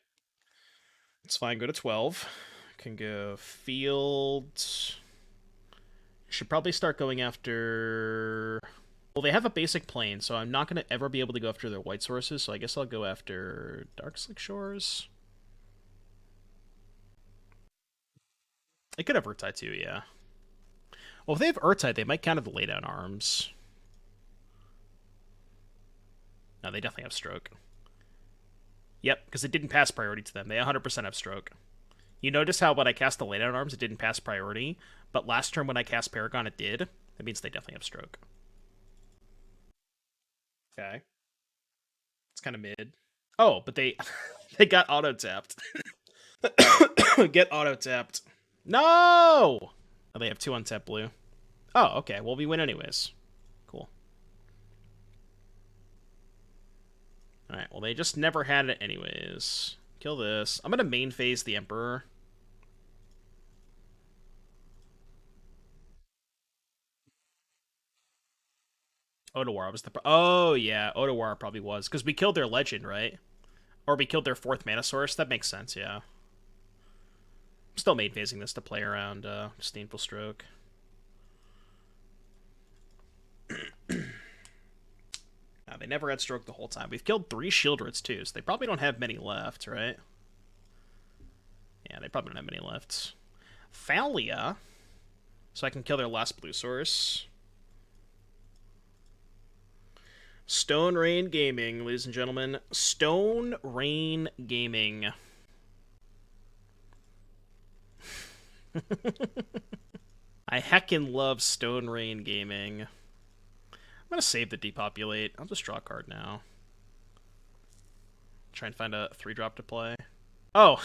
It's fine, go to 12. Can go field. Should probably start going after... Well, they have a basic plane, so I'm not going to ever be able to go after their white sources, so I guess I'll go after Darkslick Shores. They could have Urtai too, yeah. Well, if they have Urtai, they might counter the laydown arms. No, they definitely have Stroke. Yep, because it didn't pass priority to them. They 100% have Stroke. You notice how when I cast the laydown arms, it didn't pass priority, but last turn when I cast Paragon, it did. That means they definitely have Stroke. Okay. It's kind of mid. Oh, but they they got auto tapped. Get auto tapped. No. Oh, they have 2 untapped blue. Oh, okay. Well, we win anyways. Cool. All right. Well, they just never had it anyways. Kill this. I'm gonna main phase the Emperor. Otawara was the. Oh yeah, Otawara probably was because we killed their legend, right? Or we killed their 4th mana source. That makes sense. Yeah. I'm still main phasing this to play around Disdainful Stroke. Now, they never had Stroke the whole time. We've killed 3 Shieldreds too, so they probably don't have many left, right? Yeah, they probably don't have many left. Thalia, so I can kill their last blue source. Stone Rain Gaming, ladies and gentlemen. Stone Rain Gaming. I heckin' love Stone Rain Gaming. I'm gonna save the depopulate. I'll just draw a card now. Try and find a 3-drop to play. Oh,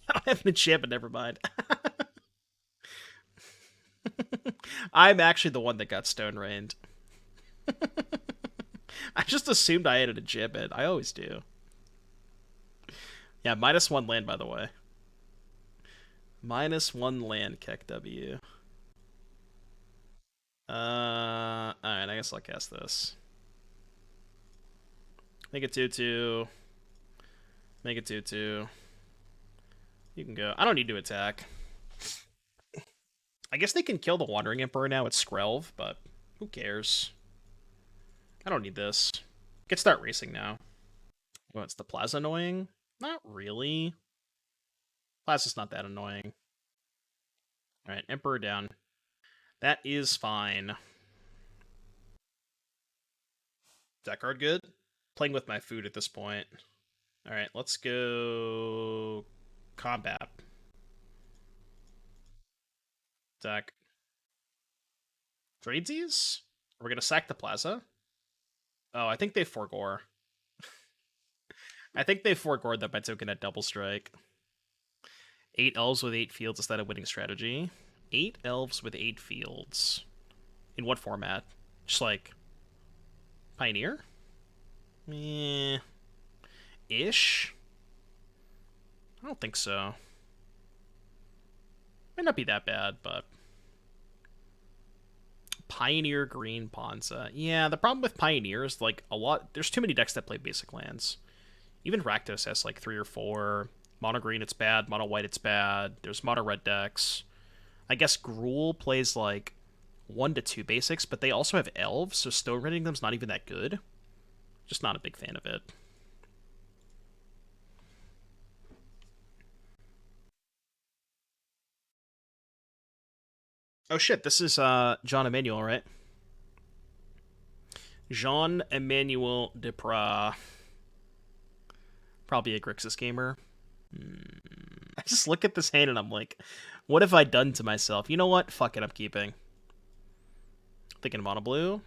I don't have an enchantment, never mind. I'm actually the one that got Stone Rained. I just assumed I had an enchantment. I always do. Yeah, -1 land, by the way. -1 land, Keck W. Alright, I guess I'll cast this. Make it 2/2. Make it 2/2. You can go. I don't need to attack. I guess they can kill the Wandering Emperor now. It's Skrelv, but who cares? I don't need this. I can start racing now. Oh, it's the Plaza annoying? Not really. Plaza's not that annoying. Alright, Emperor down. That is fine. Is that card good? Playing with my food at this point. Alright, let's go... Combat. Attack. Tradesies? We're gonna sack the Plaza? Oh, I think they forgore. I think they forgored that by token at double strike. 8 elves with 8 fields, is that a winning strategy? 8 elves with 8 fields. In what format? Just like Pioneer? Ish? I don't think so. Might not be that bad, but Pioneer Green Ponza. Yeah, the problem with Pioneer is like there's too many decks that play basic lands. Even Rakdos has like 3 or 4. Mono green, it's bad. Mono white, it's bad. There's mono red decks. I guess Gruul plays like 1 to 2 basics, but they also have elves, so stone rending them's not even that good. Just not a big fan of it. Oh shit, this is John Emmanuel, right? Jean-Emmanuel Depra. Probably a Grixis gamer. I just look at this hand and I'm like, what have I done to myself? You know what? Fuck it, I'm keeping. Thinking mono blue?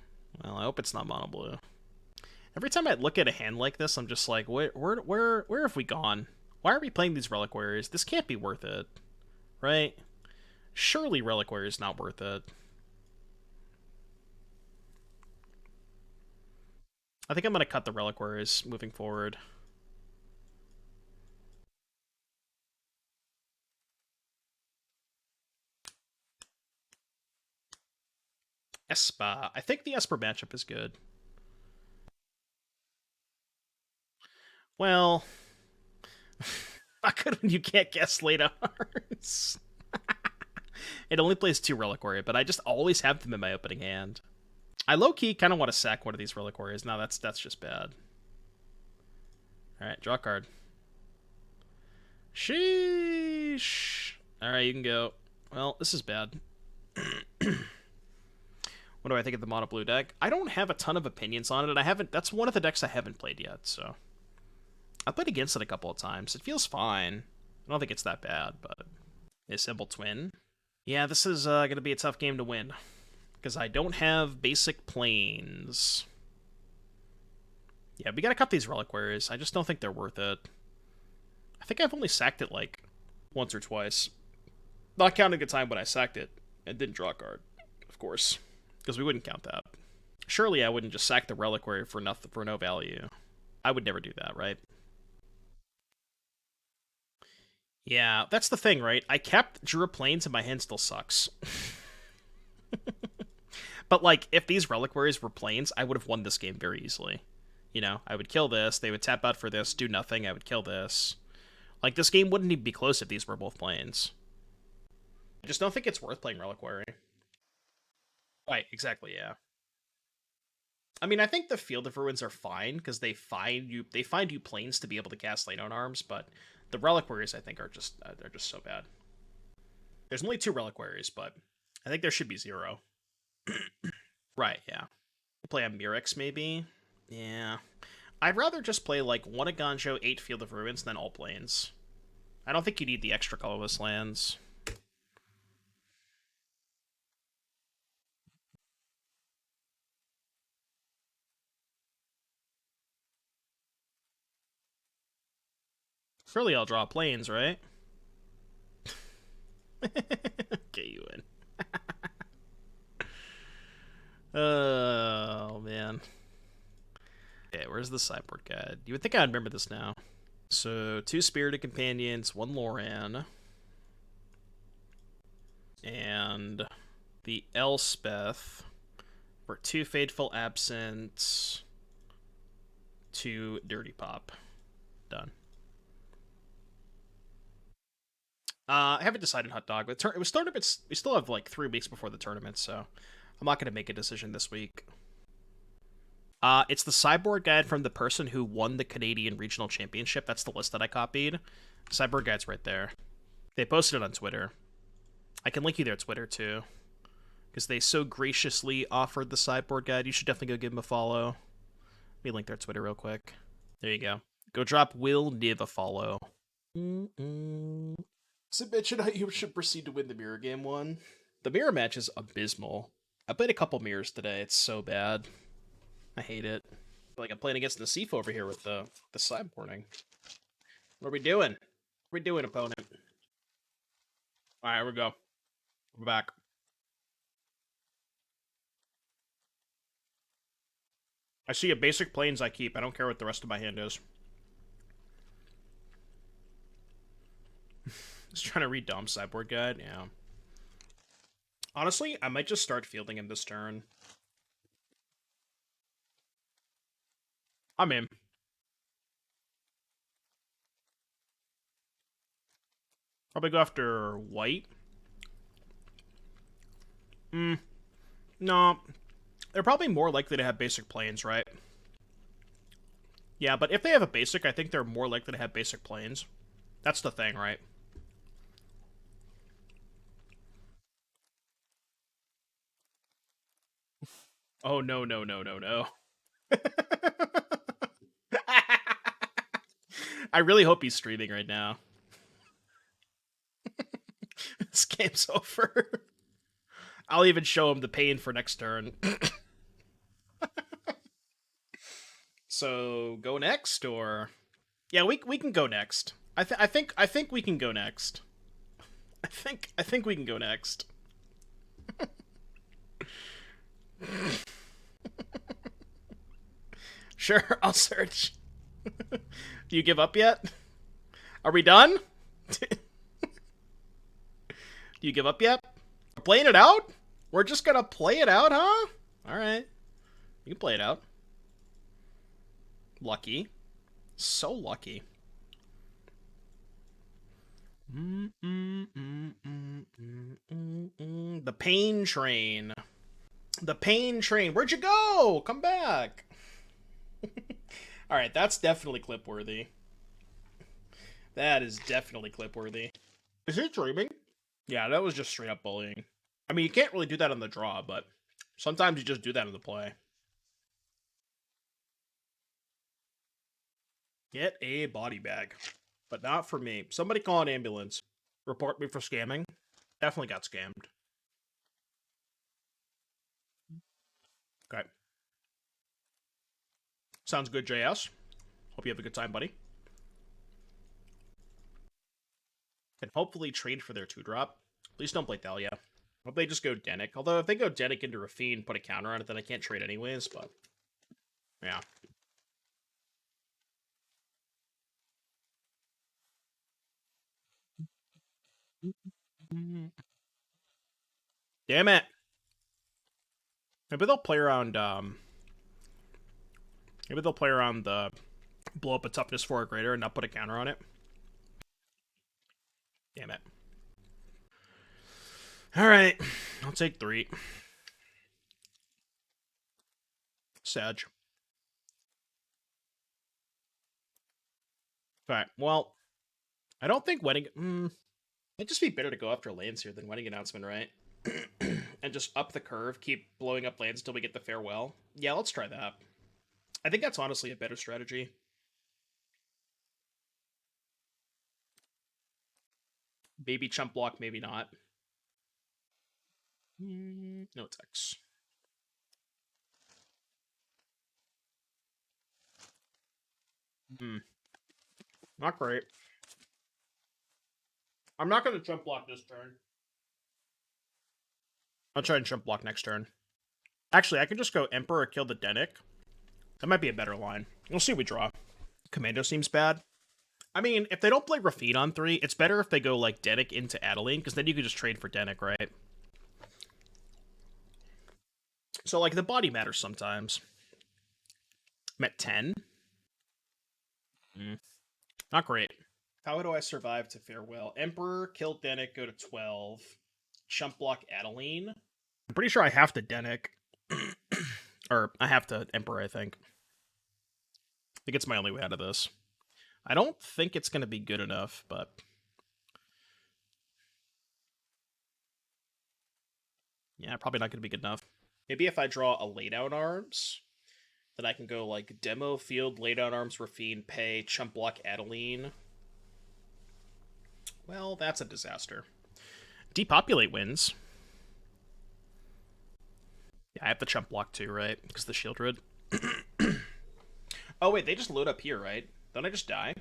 Well, I hope it's not mono blue. Every time I look at a hand like this, I'm just like, where have we gone? Why are we playing these Reliquaries? This can't be worth it. Right? Surely Reliquary is not worth it. I think I'm going to cut the Reliquaries moving forward. Espa. I think the Esper matchup is good. Well, not good when you can't guess late hours. It only plays 2 Reliquary, but I just always have them in my opening hand. I low-key kind of want to sack one of these Reliquaries. No, that's just bad. Alright, draw a card. Sheesh. Alright, you can go. Well, this is bad. What do I think of the mono blue deck? I don't have a ton of opinions on it. That's one of the decks I haven't played yet, so I played against it a couple of times. It feels fine. I don't think it's that bad, but Assemble Twin. Yeah, this is going to be a tough game to win because I don't have basic planes. Yeah, we gotta cut these reliquaries. I just don't think they're worth it. I think I've only sacked it like once or twice. Not counting the time when I sacked it and didn't draw a card, of course, because we wouldn't count that. Surely I wouldn't just sack the reliquary for nothing for no value. I would never do that, right? Yeah, that's the thing, right? I kept Drew Plains and my hand still sucks. But like, if these reliquaries were planes, I would have won this game very easily. You know, I would kill this, they would tap out for this, do nothing, I would kill this. Like, this game wouldn't even be close if these were both planes. I just don't think it's worth playing Reliquary. Right, exactly, yeah. I mean, I think the Field of Ruins are fine because they find you planes to be able to cast Lane on Arms, but the Reliquaries I think are just they're just so bad. There's only two Reliquaries, but I think there should be zero. Right, yeah. Play a Mirrex maybe. Yeah. I'd rather just play like one Aganjo, 8 Field of Ruins, than all planes. I don't think you need the extra colorless lands. Surely I'll draw planes, right? Get you in. Oh man. Okay, where's the sideboard guide? You would think I'd remember this now. So, two Spirited Companions, one Loran, and the Elspeth for two Fateful Absence, two Dirty Pop. Done. I haven't decided Hot Dog, but it was tournaments. We still have like 3 weeks before the tournament, so I'm not going to make a decision this week. It's the sideboard guide from the person who won the Canadian Regional Championship. That's the list that I copied. Sideboard guide's right there. They posted it on Twitter. I can link you their Twitter too, because they so graciously offered the sideboard guide. You should definitely go give them a follow. Let me link their Twitter real quick. There you go. Go drop Will Niv a follow. So, mention how you should proceed to win the mirror game one. The mirror match is abysmal. I played a couple mirrors today. It's so bad. I hate it. I feel like I'm playing against Nasif over here with the sideboarding. What are we doing? What are we doing, opponent? All right, here we go. We're back. I see a basic planes I keep. I don't care what the rest of my hand is. Just trying to read Dom's sideboard guide. Yeah. Honestly, I might just start fielding him this turn. I'm in. Probably go after white. No. They're probably more likely to have basic planes, right? Yeah, but if they have a basic, I think they're more likely to have basic planes. That's the thing, right? Oh, no, no, no, no, no. I really hope he's streaming right now. This game's over. I'll even show him the pain for next turn. So, go next, or yeah, we can go next. I think we can go next. I think we can go next. Sure, I'll search. Do you give up yet? Are we done? Do you give up yet? We're playing it out? We're just gonna play it out, huh? Alright. You can play it out. Lucky. So lucky. The pain train. The pain train. Where'd you go? Come back. Alright, that's definitely clip worthy. That is definitely clip worthy. Is he dreaming? Yeah, that was just straight up bullying. I mean, you can't really do that on the draw, but sometimes you just do that in the play. Get a body bag. But not for me. Somebody call an ambulance. Report me for scamming. Definitely got scammed. Okay. Sounds good, JS. Hope you have a good time, buddy. And hopefully trade for their 2-drop. Please don't play Thalia. Hope they just go Denic. Although if they go Denic into Rafine, put a counter on it, then I can't trade anyways, but... Yeah. Damn it! Maybe they'll play around, Maybe they'll play around the... Blow up a toughness 4 or greater and not put a counter on it. Damn it. Alright. I'll take 3. Sag. Alright, well... I don't think wedding... It'd just be better to go after lands here than wedding announcement, right? And just up the curve, keep blowing up lands until we get the farewell. Yeah, let's try that. I think that's honestly a better strategy. Maybe chump block, maybe not. No, it's X. Not great. I'm not going to chump block this turn. I'll try and chump block next turn. Actually, I can just go Emperor, kill the Denic. That might be a better line. We'll see what we draw. Commando seems bad. I mean, if they don't play Rafine on 3, it's better if they go, like, Denic into Adeline, because then you can just trade for Denic, right? So, like, the body matters sometimes. I'm at 10. Not great. How do I survive to farewell? Emperor, kill Denic, go to 12. Chump block Adeline. I'm pretty sure I have to Denic. Or, I have to Emperor, I think. I think it's my only way out of this. I don't think it's going to be good enough, but... Yeah, probably not going to be good enough. Maybe if I draw a laydown arms, then I can go, like, demo, field, laydown arms, Rafine, pay, chump block Adeline. Well, that's a disaster. Depopulate wins. Yeah, I have to chump block too, right? Because the Shieldred. Oh, wait, they just load up here, right? Don't I just die?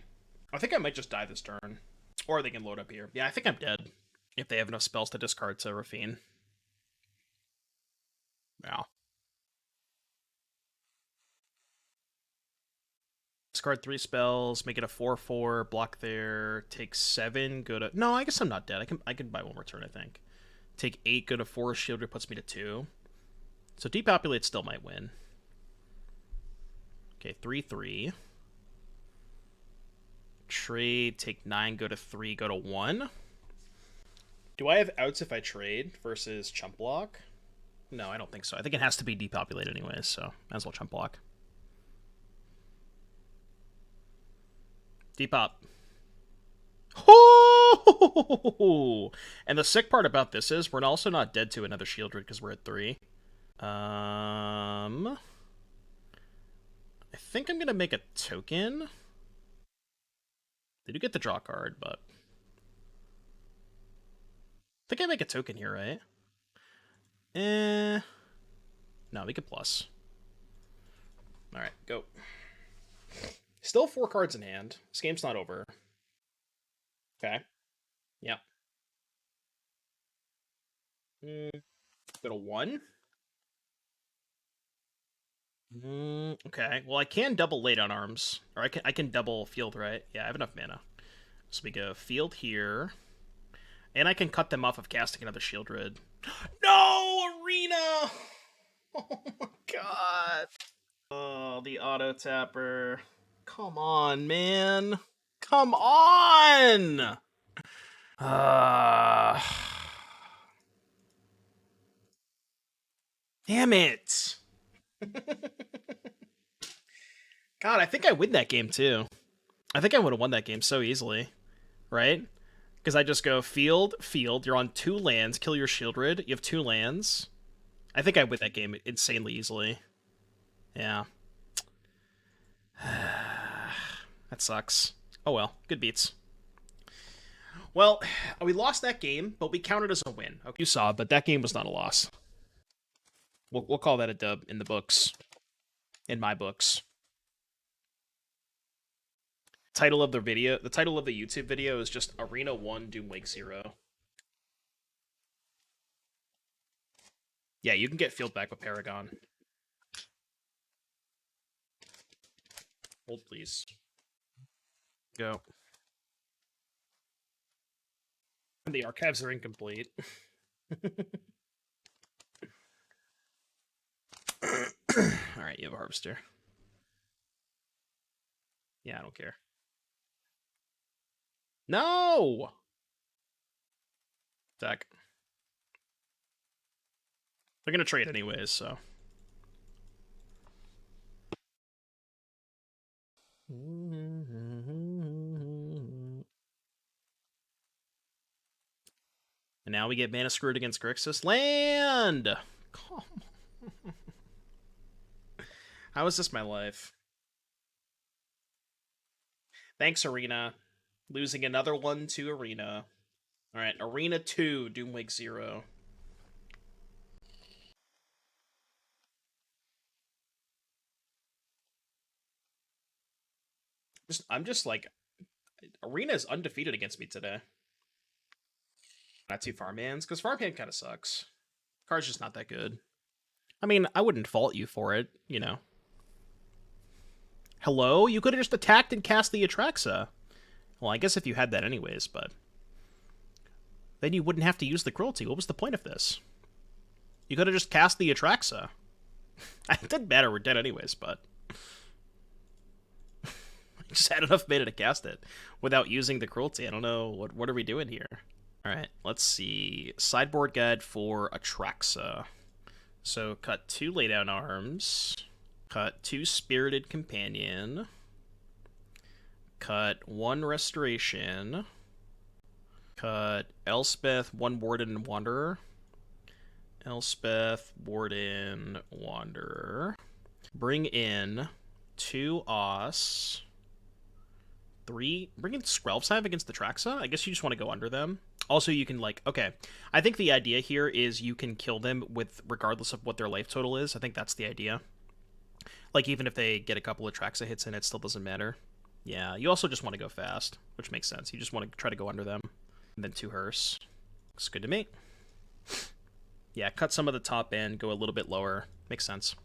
I think I might just die this turn. Or they can load up here. Yeah, I think I'm dead. If they have enough spells to discard to Rafine. Yeah. Discard 3 spells, make it a 4/4, block there, take 7, go to... No, I guess I'm not dead. I can buy one more turn, I think. Take 8, go to 4, Shieldred puts me to 2. So Depopulate still might win. Okay, 3/3. Trade, take 9, go to 3, go to 1. Do I have outs if I trade versus chump block? No, I don't think so. I think it has to be Depopulate anyways, so might as well chump block. Depop. Oh! And the sick part about this is we're also not dead to another Shieldred because we're at 3. I think I'm going to make a token. They do get the draw card, but... I think I make a token here, right? No, we could plus. Alright, go. Still 4 cards in hand. This game's not over. Okay. Yep. Go to 1. Okay. Well, I can double laydown arms. Or I can double field, right? Yeah, I have enough mana. So we go field here. And I can cut them off of casting another Shieldred. No! Arena! Oh my god. Oh, the auto tapper. Come on, man. Come on! Damn it. God, I think I win that game too. I think I would have won that game so easily. Right? Because I just go field, field. You're on 2 lands. Kill your Shieldred. You have 2 lands. I think I win that game insanely easily. Yeah. That sucks. Oh well. Good beats. Well, we lost that game, but we counted as a win. Okay, you saw, but that game was not a loss. We'll call that a dub in the books. In my books. Title of the video, the title of the YouTube video is just Arena 1 Doomwake 0. Yeah, you can get field back with Paragon. Hold, please. Go. The archives are incomplete. Alright, you have a harvester. Yeah, I don't care. No! Deck. They're gonna trade anyways, so. And now we get mana screwed against Grixis. Land! Come on. How is this my life? Thanks, Arena. Losing another one to Arena. Alright, Arena 2, Doomwake 0. I'm just like, Arena is undefeated against me today. Not too Farmhands, because Farmhand kind of sucks. Card's just not that good. I mean, I wouldn't fault you for it, you know. Hello? You could have just attacked and cast the Atraxa. Well, I guess if you had that anyways, but... then you wouldn't have to use the Cruelty. What was the point of this? You could have just cast the Atraxa. It didn't matter, we're dead anyways, but... I just had enough mana to cast it without using the Cruelty. I don't know, what are we doing here? Alright, let's see. Sideboard guide for Atraxa. So, cut 2 Laydown Arms. Cut 2 Spirited Companion. Cut 1 Restoration. Cut Elspeth, 1 Warden, and Wanderer. Elspeth, Warden, Wanderer. Bring in 2 Os. 3. Bring in Skrelvsheim against the Traxa? I guess you just want to go under them. Also, you can, like, okay. I think the idea here is you can kill them with, regardless of what their life total is. I think that's the idea. Like, even if they get a couple of Traxa hits in, it still doesn't matter. Yeah, you also just want to go fast, which makes sense. You just want to try to go under them. And then 2 Hearse. Looks good to me. Yeah, cut some of the top end, go a little bit lower. Makes sense.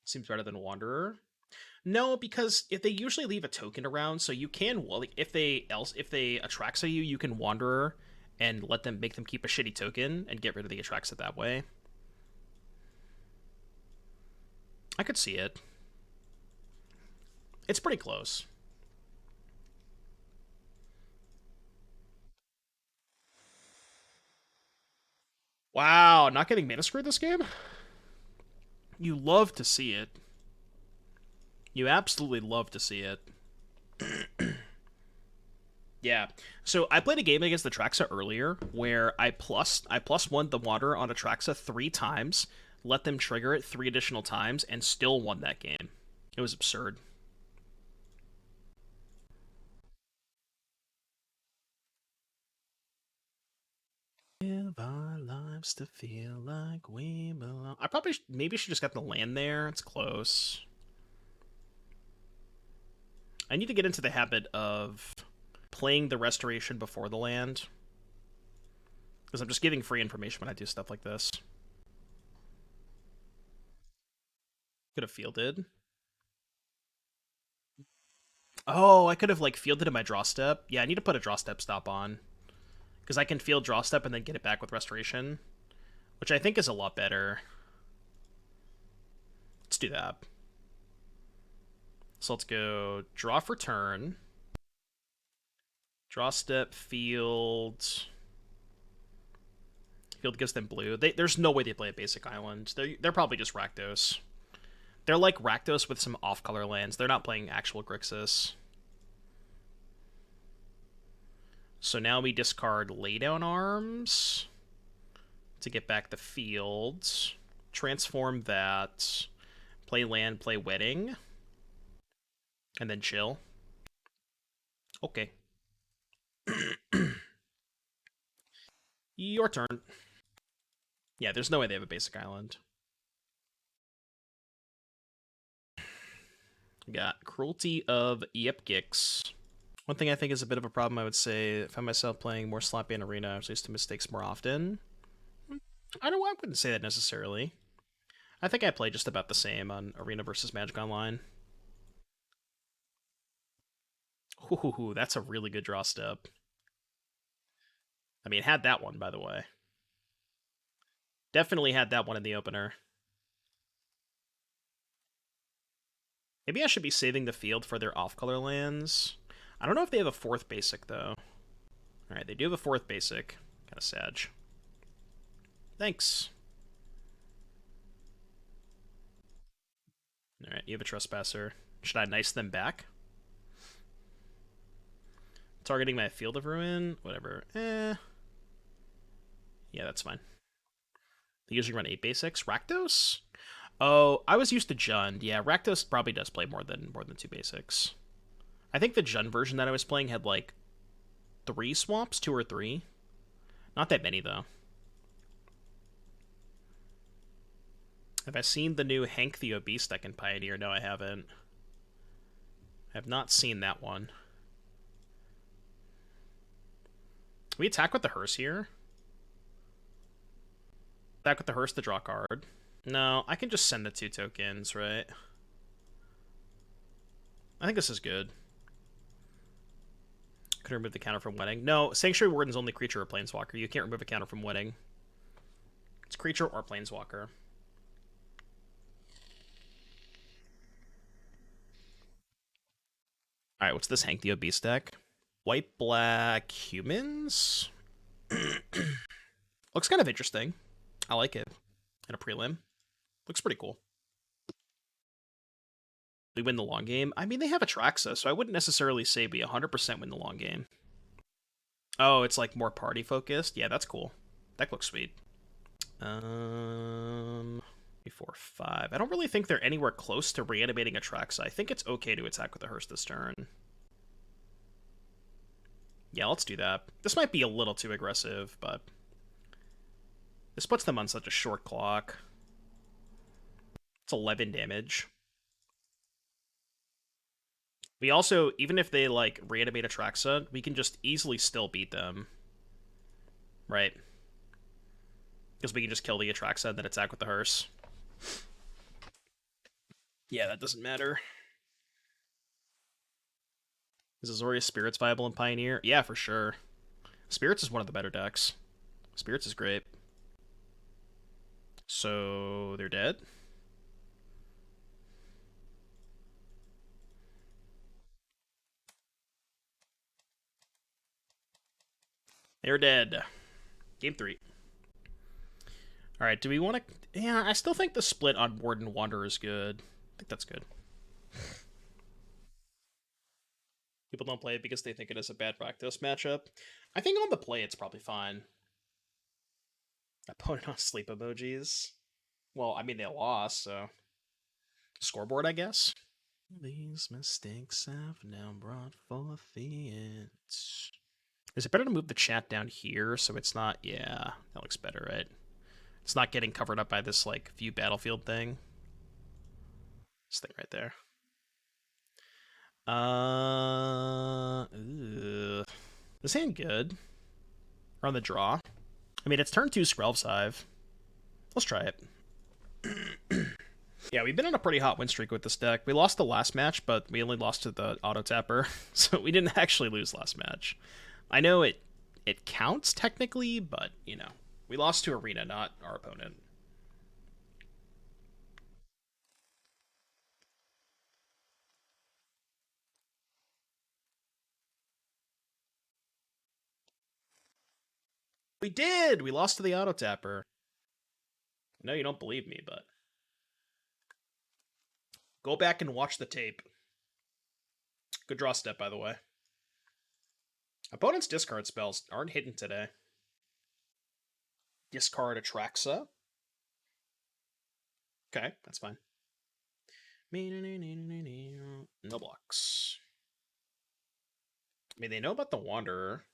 Seems better than Wanderer. No, because if they usually leave a token around, so you can, like, if they Atraxa you, you can Wanderer and make them keep a shitty token and get rid of the Atraxa that way. I could see it. It's pretty close. Wow, not getting mana screwed this game? You love to see it. You absolutely love to see it. Yeah. So I played a game against the Traxa earlier where I plus 1 the Wanderer on Atraxa 3 times, let them trigger it 3 additional times, and still won that game. It was absurd. Live our lives to feel like we belong. I probably maybe should just got the land there. It's close. I need to get into the habit of playing the restoration before the land, because I'm just giving free information when I do stuff like this. Could have fielded. Oh, I could have, like, fielded in my draw step. Yeah, I need to put a draw step stop on, because I can field draw step and then get it back with restoration, which I think is a lot better. Let's do that. So let's go draw for turn. Draw step, field. Field gives them blue. There's no way they play a basic island. They're probably just Rakdos. They're like Rakdos with some off-color lands. They're not playing actual Grixis. So now we discard Laydown Arms to get back the field. Transform that. Play land, play Wedding. And then chill. Okay. Your turn. Yeah, there's no way they have a basic island. We got Cruelty of Yepgix. One thing I think is a bit of a problem, I would say, I find myself playing more sloppy in Arena, I was used to mistakes more often. I wouldn't say that necessarily. I think I play just about the same on Arena versus Magic Online. Ooh, that's a really good draw step. I mean, had that one, by the way. Definitely had that one in the opener. Maybe I should be saving the field for their off-color lands. I don't know if they have a fourth basic, though. Alright, they do have a fourth basic. Kind of sad. Thanks. Alright, you have a Trespasser. Should I nice them back? Targeting my Field of Ruin? Whatever. Yeah, that's fine. They usually run 8 basics. Rakdos? Oh, I was used to Jund. Yeah, Rakdos probably does play more than 2 basics. I think the Jund version that I was playing had like 3 swaps, 2 or 3. Not that many though. Have I seen the new Hank the Obese deck in Pioneer? No, I haven't. I have not seen that one. We attack with the Hearse here. Attack with the Hearse to draw a card. No, I can just send the 2 tokens, right? I think this is good. Could remove the counter from Wedding. No, Sanctuary Warden's only creature or Planeswalker. You can't remove a counter from Wedding. It's creature or Planeswalker. Alright, what's this Hank the Obese deck? White Black Humans? Looks kind of interesting. I like it. In a prelim. Looks pretty cool. We win the long game. I mean, they have Atraxa, so I wouldn't necessarily say we 100% win the long game. Oh, it's like more party focused? Yeah, that's cool. Deck looks sweet. 3, 4, 5. I don't really think they're anywhere close to reanimating Atraxa. I think it's okay to attack with the Hearse this turn. Yeah, let's do that. This might be a little too aggressive, but this puts them on such a short clock. It's 11 damage. We also, even if they, like, reanimate Atraxa, we can just easily still beat them. Right? Because we can just kill the Atraxa and then attack with the Hearse. Yeah, that doesn't matter. Is Azorius Spirits viable in Pioneer? Yeah, for sure. Spirits is one of the better decks. Spirits is great. So, they're dead? They're dead. Game 3. Alright, do we want to... Yeah, I still think the split on Warden Wanderer is good. I think that's good. People don't play it because they think it is a bad practice matchup. I think on the play it's probably fine. Opponent on sleep emojis. Well, I mean, they lost, so... Scoreboard, I guess? These mistakes have now brought forth the end. Is it better to move the chat down here so it's not... Yeah, that looks better, right? It's not getting covered up by this, like, view battlefield thing. This thing right there. This hand good. We're on the draw. I mean, it's turn 2 Skrelv's Hive. Let's try it. Yeah, we've been on a pretty hot win streak with this deck. We lost the last match, but we only lost to the auto tapper, so we didn't actually lose last match. I know it counts technically, but, you know, we lost to Arena, not our opponent. We did! We lost to the auto tapper. I know you don't believe me, but go back and watch the tape. Good draw step, by the way. Opponent's discard spells aren't hidden today. Discard Atraxa. Okay, that's fine. No blocks. I mean, they know about the Wanderer.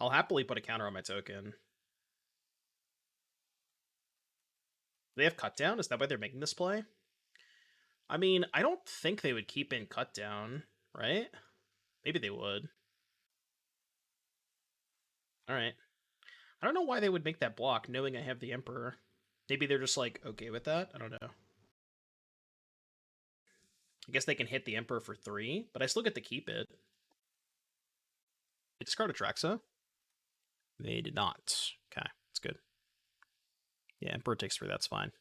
I'll happily put a counter on my token. They have cut down? Is that why they're making this play? I mean, I don't think they would keep in cut down, right? Maybe they would. Alright. I don't know why they would make that block, knowing I have the Emperor. Maybe they're just, like, okay with that? I don't know. I guess they can hit the Emperor for 3, but I still get to keep it. They discard Atraxa? They did not. Okay, that's good. Yeah, Emperor takes 3, that's fine.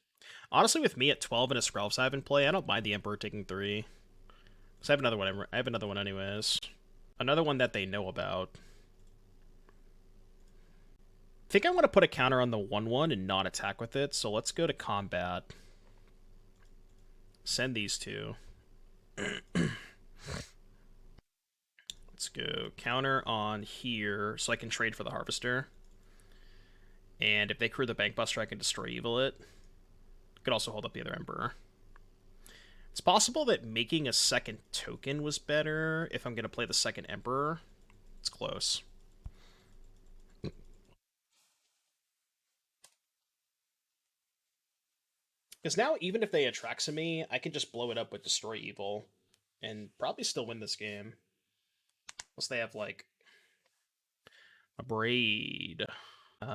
Honestly, with me at 12 and a Skrelvshive in play, I don't mind the Emperor taking 3. Because I have another one. I have another one anyways. Another one that they know about. I think I want to put a counter on the 1/1 and not attack with it, so let's go to combat. Send these two. Let's go counter on here so I can trade for the Harvester. And if they crew the Bank Buster, I can destroy Evil it. Could also hold up the other Emperor. It's possible that making a second token was better if I'm going to play the second Emperor. It's close. Because now, even if they Atraxa me, I can just blow it up with Destroy Evil and probably still win this game. Unless they have, like, a Braid. Do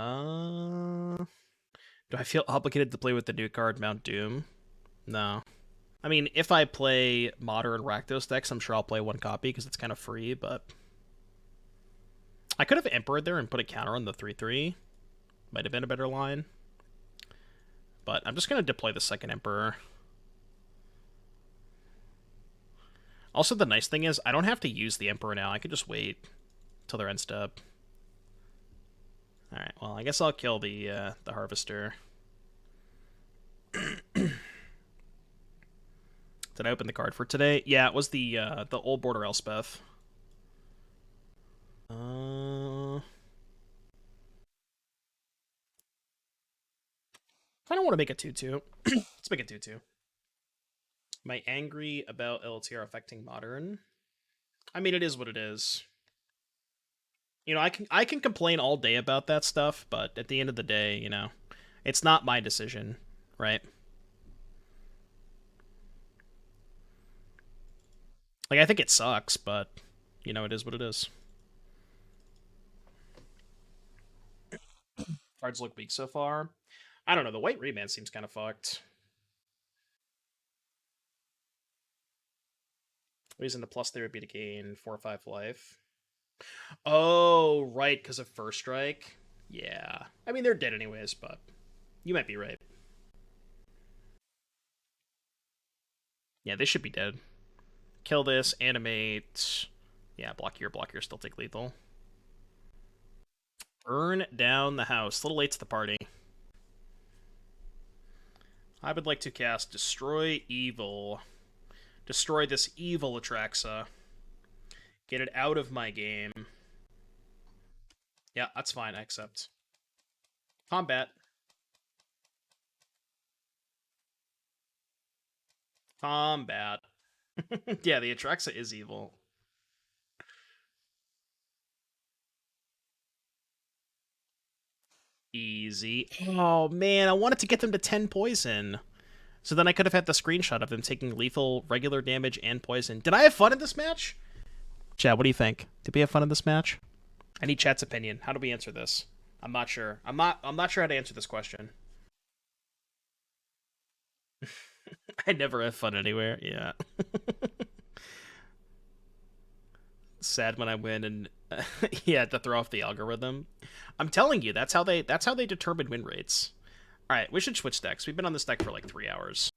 I feel obligated to play with the new card, Mount Doom? No. I mean, if I play Modern Rakdos decks, I'm sure I'll play one copy because it's kind of free, but... I could have Emperor there and put a counter on the 3/3. Might have been a better line. But I'm just going to deploy the second Emperor. Also, the nice thing is, I don't have to use the Emperor now. I can just wait till their end step. Alright, well, I guess I'll kill the Harvester. Did I open the card for today? Yeah, it was the old Border Elspeth. I don't want to make a 2/2. Let's make a 2/2. Am I angry about LTR affecting Modern? I mean, it is what it is. You know, I can complain all day about that stuff, but at the end of the day, you know, it's not my decision, right? Like, I think it sucks, but, you know, it is what it is. Cards look weak so far. I don't know, the White Remand seems kind of fucked. Reason the plus there would be to gain 4 or 5 life. Oh, right, because of First Strike. Yeah. I mean, they're dead anyways, but you might be right. Yeah, they should be dead. Kill this, animate. Yeah, block here, still take lethal. Burn down the house. A little late to the party. I would like to cast Destroy Evil. Destroy this evil Atraxa. Get it out of my game. Yeah, that's fine, I accept. Combat. Combat. Yeah, the Atraxa is evil. Easy. Oh, man, I wanted to get them to 10 poison. So then I could have had the screenshot of them taking lethal, regular damage, and poison. Did I have fun in this match? Chad, what do you think? Did we have fun in this match? I need Chad's opinion. How do we answer this? I'm not sure. I'm not sure how to answer this question. I never have fun anywhere. Yeah. Sad when I win and yeah, to throw off the algorithm. I'm telling you, that's how they determine win rates. All right, we should switch decks. We've been on this deck for like 3 hours.